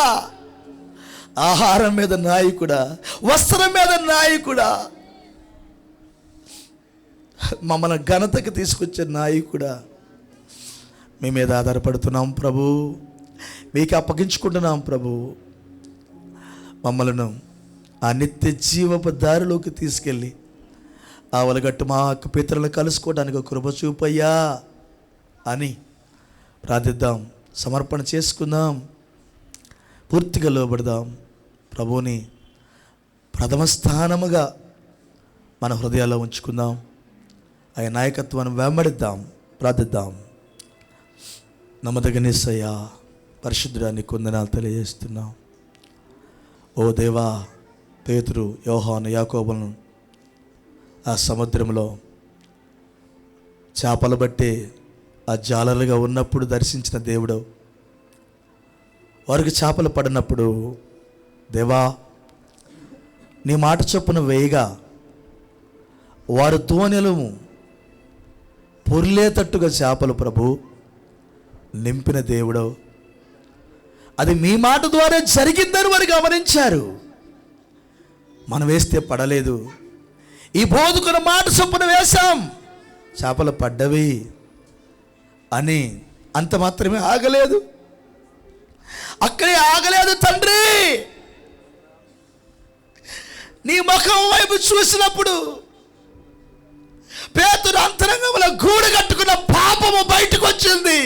ఆహారం మీద నాయకుడా, వస్త్రం మీద నాయకుడా, మమ్మల్ని ఘనతకి తీసుకొచ్చే నాయకుడా, మీ మీద ఆధారపడుతున్నాం ప్రభు, మీకు అప్పగించుకుంటున్నాం ప్రభు. మమ్మలను ఆ నిత్య జీవపు దారిలోకి తీసుకెళ్ళి ఆవలగట్టు మా అక్క పితరులను కలుసుకోవడానికి కృప చూపయ్యా అని ప్రార్థిద్దాం. సమర్పణ చేసుకుందాం, పూర్తిగా లోబడదాం. ప్రభువుని ప్రథమ స్థానముగా మన హృదయాల్లో ఉంచుకుందాం. ఆయన నాయకత్వాన్ని వెంబడిద్దాం, ప్రార్థిద్దాం. నమ్మదగిన యేసయ్యా, పరిశుద్ధుడా, నీకు వందనాలు తెలియజేస్తున్నాం. ఓ దేవా, పేతురు, యోహాను, యాకోబులను ఆ సముద్రంలో చేపలు బట్టి ఆ జాలరుగా ఉన్నప్పుడు దర్శించిన దేవుడు, వారికి చేపలు పడినప్పుడు దేవా నీ మాట చొప్పున వేయగా వారు తోనెలు పొర్లేతట్టుగా చేపలు ప్రభు నింపిన దేవుడు, అది మీ మాట ద్వారా జరిగిందని వారు గమనించారు. మనం వేస్తే పడలేదు, ఈ బోధకుని మాట చొప్పున వేశాం, చేపలు పడ్డవి అని అంత మాత్రమే ఆగలేదు. అక్కడే ఆగలేదు తండ్రి. నీ ముఖం వైపు చూసినప్పుడు పేతురు అంతరంగంలో గూడు కట్టుకున్న పాపము బయటకు వచ్చింది,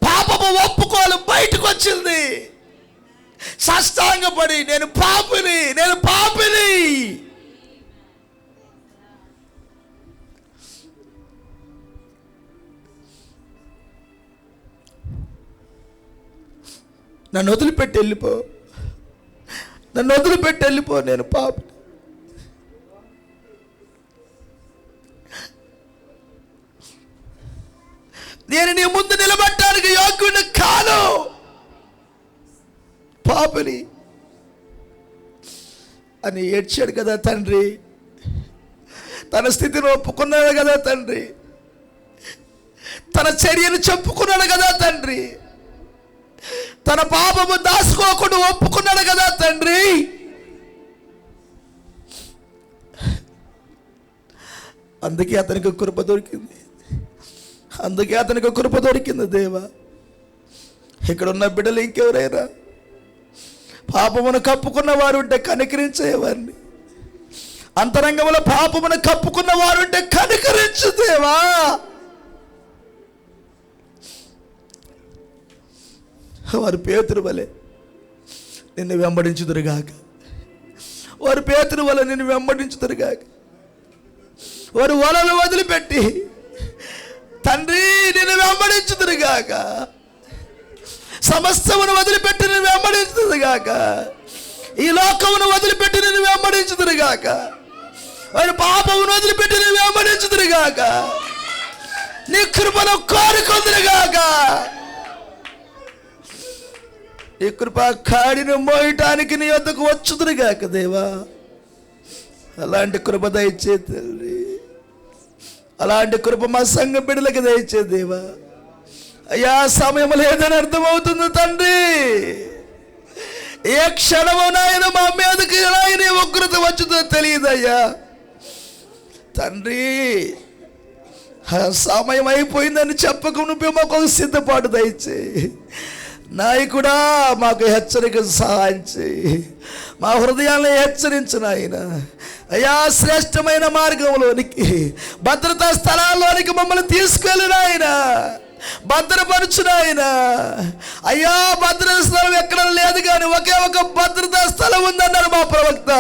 పాపము ఒప్పుకోలు బయటకు వచ్చింది. సాష్టాంగపడి నేను పాపిని, నేను పాపిని. నన్ను వదిలిపెట్టి వెళ్ళిపో, నన్ను వదిలిపెట్టి వెళ్ళిపో, నేను పాపి. నేను నీ ముందు నిలబడటానికి యోగ్యుని కాను, పాపిని అని ఏడ్చాడు కదా తండ్రి. తన స్థితిని ఒప్పుకున్నాడు కదా తండ్రి, తన చర్యను చెప్పుకున్నాడు కదా తండ్రి, తన పాపము దాచుకోకుండా ఒప్పుకున్నాడు కదా తండ్రి. అందుకే అతనికి కృప దొరికింది, అందుకే అతనికి కృప దొరికింది. దేవా, ఇక్కడ ఉన్న బిడ్డలు ఇంకెవరైనా పాపమును కప్పుకున్న వారు ఉంటే కనికరించేవారిని, అంతరంగంలో పాపమును కప్పుకున్న వారు ఉంటే కనికరించు దేవా. వారు పేతురు వలె నిన్ను వెంబడించుదురుగాక, వారు పేతురు వలె నిన్ను వెంబడించుదురుగాక. వారు వలలు వదిలిపెట్టి తండ్రి నిన్ను వెంబడించుదురుగాక, సమస్తమును వదిలిపెట్టి నిన్ను వెంబడించుదురుగాక, ఈ లోకమును వదిలిపెట్టి నిన్ను వెంబడించుదురుగాక, వారి పాపమును వదిలిపెట్టి నిన్ను వెంబడించుదురుగాక, నీ కృపను కోరుకుందురుగాక. నీ కృప కాడిని మోయటానికి నీ వద్దకు వచ్చుదురుగాక దేవా. అలాంటి కృప దయచే తండ్రి, అలాంటి కృప మా సంఘ బిడ్డలకు దయచే దేవా. అయ్యా, సమయం లేదని అర్థమవుతుంది తండ్రి. ఏ క్షణము నాయన మా మీదకి నాయన ఉగ్రత వచ్చుతో తెలియదయ్యా తండ్రి. సమయం అయిపోయిందని చెప్పక నువ్వే మాకు సిద్ధపాటు దయచే నాయకుడా. మాకు హెచ్చరిక సహాయం చేయి, మా హృదయాన్ని హెచ్చరించు నాయన. అయ్యా, శ్రేష్టమైన మార్గంలోనికి, భద్రతా స్థలాల్లోనికి మమ్మల్ని తీసుకెళ్ళిన ఆయన, భద్రపరచు నాయన. అయ్యా, భద్రతా స్థలం ఎక్కడ లేదు కానీ ఒకే ఒక భద్రతా స్థలం ఉందన్నారు మా ప్రవక్త.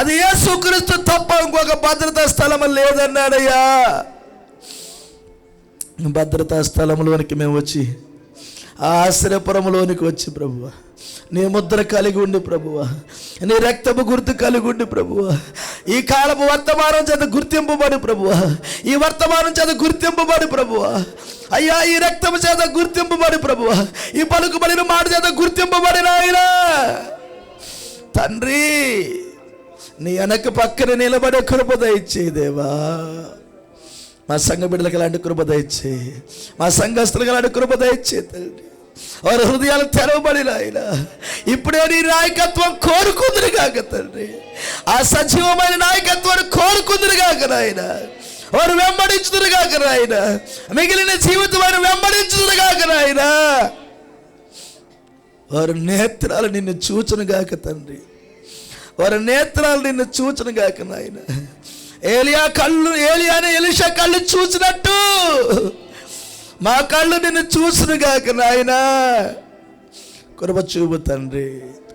అది యేసుక్రీస్తు తప్ప ఇంకొక భద్రతా స్థలం లేదన్నాడయ్యా. భద్రతా స్థలంలోనికి మేము వచ్చి, ఆశ్రయపురంలోనికి వచ్చి ప్రభువా, నీ ముద్ర కలిగి ఉండి ప్రభువా, నీ రక్తపు గుర్తు కలిగి ఉండి ప్రభువా, ఈ కాలపు వర్తమానం చేత గుర్తింపబడి ప్రభువా, ఈ వర్తమానం చేత గుర్తింపబడి ప్రభువా, అయ్యా ఈ రక్తము చేత గుర్తింపబడి ప్రభువా, ఈ పలుకుబడిన మాట చేత గుర్తింపబడిన ఆయన తండ్రి నీ వెనక పక్కన నిలబడే కృప దయచేయి దేవా. మా సంఘ బిడ్డలకు అలాంటి కృప దయచేయి, మా సంఘస్థులకు అలాంటి కృప దయచేయి తండ్రి. వారి హృదయాలు తెరవబడిన ఆయన ఇప్పుడే నీ నాయకత్వం కోరుకుందురు కాక తండ్రి. ఆ సజీవమైన నాయకత్వాన్ని కోరుకుందురు కాక నాయన. వారు వెంబడించుదురు కాక నాయన. మిగిలిన జీవితం వారు వెంబడించుదురు కాక నాయన. వారి నేత్రాలు నిన్ను చూచును గాక తండ్రి. వారి నేత్రాలు నిన్ను చూచును గాక నాయన. ఏలియాని ఎలీషా కళ్ళు చూసినట్టు మా కళ్ళు నిన్ను చూసును గాక నాయన. కృప చూపు తండ్రి,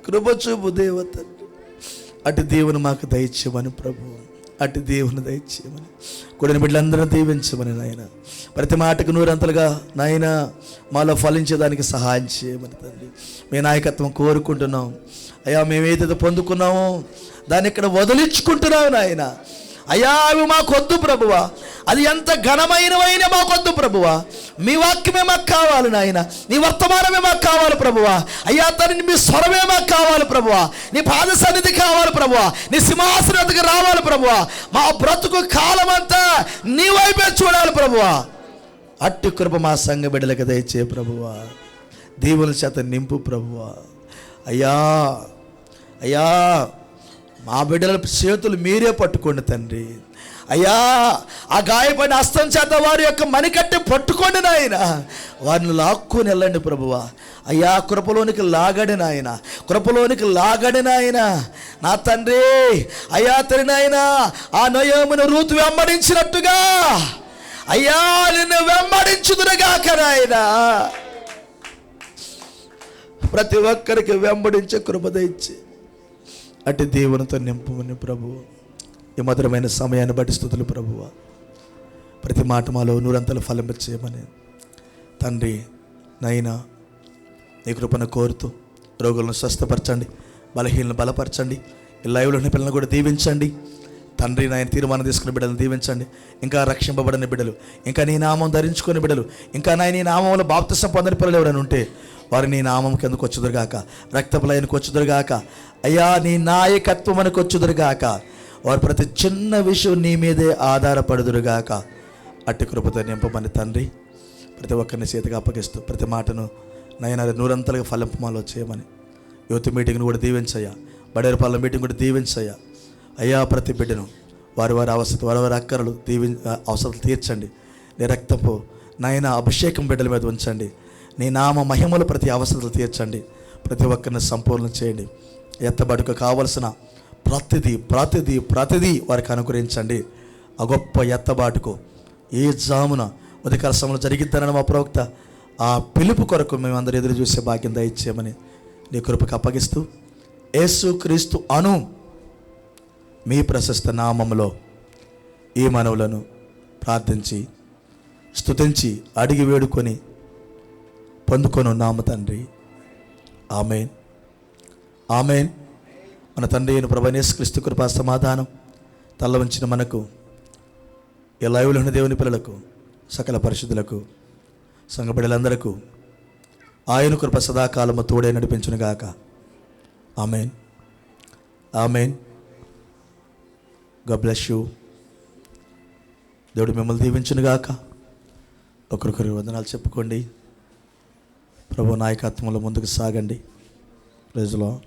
కృప చూపు దేవ తండ్రి. అటు దేవుని మాకు దయచేయమని ప్రభు, అటు దేవుని దయచేయమని, కూడిన బిడ్డలందరూ దీవించమని నాయన. ప్రతి మాటకు నూరంతలుగా నాయన మాలో ఫలించేదానికి సహాయం చేయమని తండ్రి మీ నాయకత్వం కోరుకుంటున్నాం అయ్యా. మేమేదైతే పొందుకున్నామో దాన్ని ఇక్కడ వదిలించుకుంటున్నాం నాయన. అయ్యా అవి మాకొద్దు ప్రభువా, అది ఎంత ఘనమైనవైనా మాకొద్దు ప్రభువా. మీ వాక్యమే మాకు కావాలి నాయన, నీ వర్తమానమే మాకు కావాలి ప్రభువా. అయ్యా తను మీ స్వరమే మాకు కావాలి ప్రభువా. నీ పాద సన్నిధి కావాలి ప్రభువా. నీ సింహాసనకు రావాలి ప్రభువా. మా బ్రతుకు కాలం అంతా నీ వైపే చూడాలి ప్రభువా. అట్టి కృప మా సంఘ బిడ్డలకు దయచే ప్రభువా. దీవుల చేత నింపు ప్రభువా. అయ్యా అయ్యా మా బిడ్డల చేతులు మీరే పట్టుకోండి తండ్రి. అయ్యా ఆ గాయపడిన హస్తం చేత వారి యొక్క మణికట్టె పట్టుకోండి నాయన. వారిని లాక్కొని వెళ్ళండి ప్రభువా. అయ్యా కృపలోనికి లాగడి నాయన, కృపలోనికి లాగడి నాయన నా తండ్రి. అయ్యా తరి నాయన ఆ నయోమును రూతు వెంబడించినట్టుగా అయ్యా నిన్ను వెంబడించుదురుగాక నాయన. ప్రతి ఒక్కరికి వెంబడించే కృప దయచి అటు దేవునితో నింపమని ప్రభు. ఈ మధురమైన సమయాన్ని బట్టి స్తుతులు ప్రభువా. ప్రతి మాట మాలో నూరంతలు ఫలింపచేయమని తండ్రి నైనా నీ కృపను కోరుతూ రోగులను స్వస్థపరచండి, బలహీనలను బలపరచండి, ఈ లైవ్లో ఉన్న పిల్లలను కూడా దీవించండి తండ్రి. నాయన తీర్మానం తీసుకున్న బిడ్డలను దీవించండి. ఇంకా రక్షింపబడిన బిడ్డలు, ఇంకా నీ నామం ధరించుకునే బిడ్డలు, ఇంకా నీ నామంలో బాప్తిసం పొందని పిల్లలు ఎవరైనా ఉంటే వారు నీ నామం కిందకు వచ్చుదురుగాక, రక్తపులయనికి వచ్చుదురుగాక. అయ్యా నీ నాయకత్వం మనకు వచ్చుదురుగాక. వారు ప్రతి చిన్న విషయం నీ మీదే ఆధారపడుదురుగాక. అట్టి కృపతో నింపమని తండ్రి ప్రతి ఒక్కరిని చేతిగా అప్పగిస్తూ ప్రతి మాటను నయన నూరంతలుగా ఫలింపమాలో చేయమని యువత మీటింగ్ను కూడా దీవించయ్యా. బడేరుపాలెం మీటింగ్ కూడా దీవించయ్యా. అయ్యా ప్రతి బిడ్డను వారి వారి వారి అక్కరలు అవసరాలు తీర్చండి. నీ రక్తపు నాయన అభిషేకం బిడ్డల మీద ఉంచండి. నీ నామ మహిమలు ప్రతి అవసరాలు తీర్చండి. ప్రతి ఒక్కరిని సంపూర్ణ చేయండి. ఎత్తబడుకు కావలసిన ప్రతిదీ వారికి అనుగ్రహించండి. ఆ గొప్ప ఎత్తబాటుకు ఏ జామున ఉదయకాల సమయంలో జరిగిద్దనని మా ప్రవక్త ఆ పిలుపు కొరకు మేమందరూ ఎదురు చూసే భాగ్యం దయచేయమని నీ కృపకు అప్పగిస్తూ యేసు క్రీస్తు అను మీ ప్రశస్త నామములో ఈ మనవులను ప్రార్థించి స్తుతించి అడిగి వేడుకొని పొందుకొని ఉన్నాము తండ్రి. ఆమేన్, ఆమేన్. మన తండ్రి అయిన ప్రభువైన యేసుక్రీస్తు కృపా సమాధానం తల్ల వంచిన మనకు, ఈ లైవ్లో ఉన్న దేవుని పిల్లలకు, సకల పరిశుద్ధులకు, సంఘ బిడ్డలందరకు ఆయన కృప సదాకాలము తోడే నడిపించునుగాక. Amen, amen. God bless you. దేవుడు మిమ్మల్ని దీవించునుగాక. ఒకరికొకరి వందనాలు చెప్పుకోండి. ప్రభు నాయకత్వంలో ముందుకు సాగండి. Praise lord.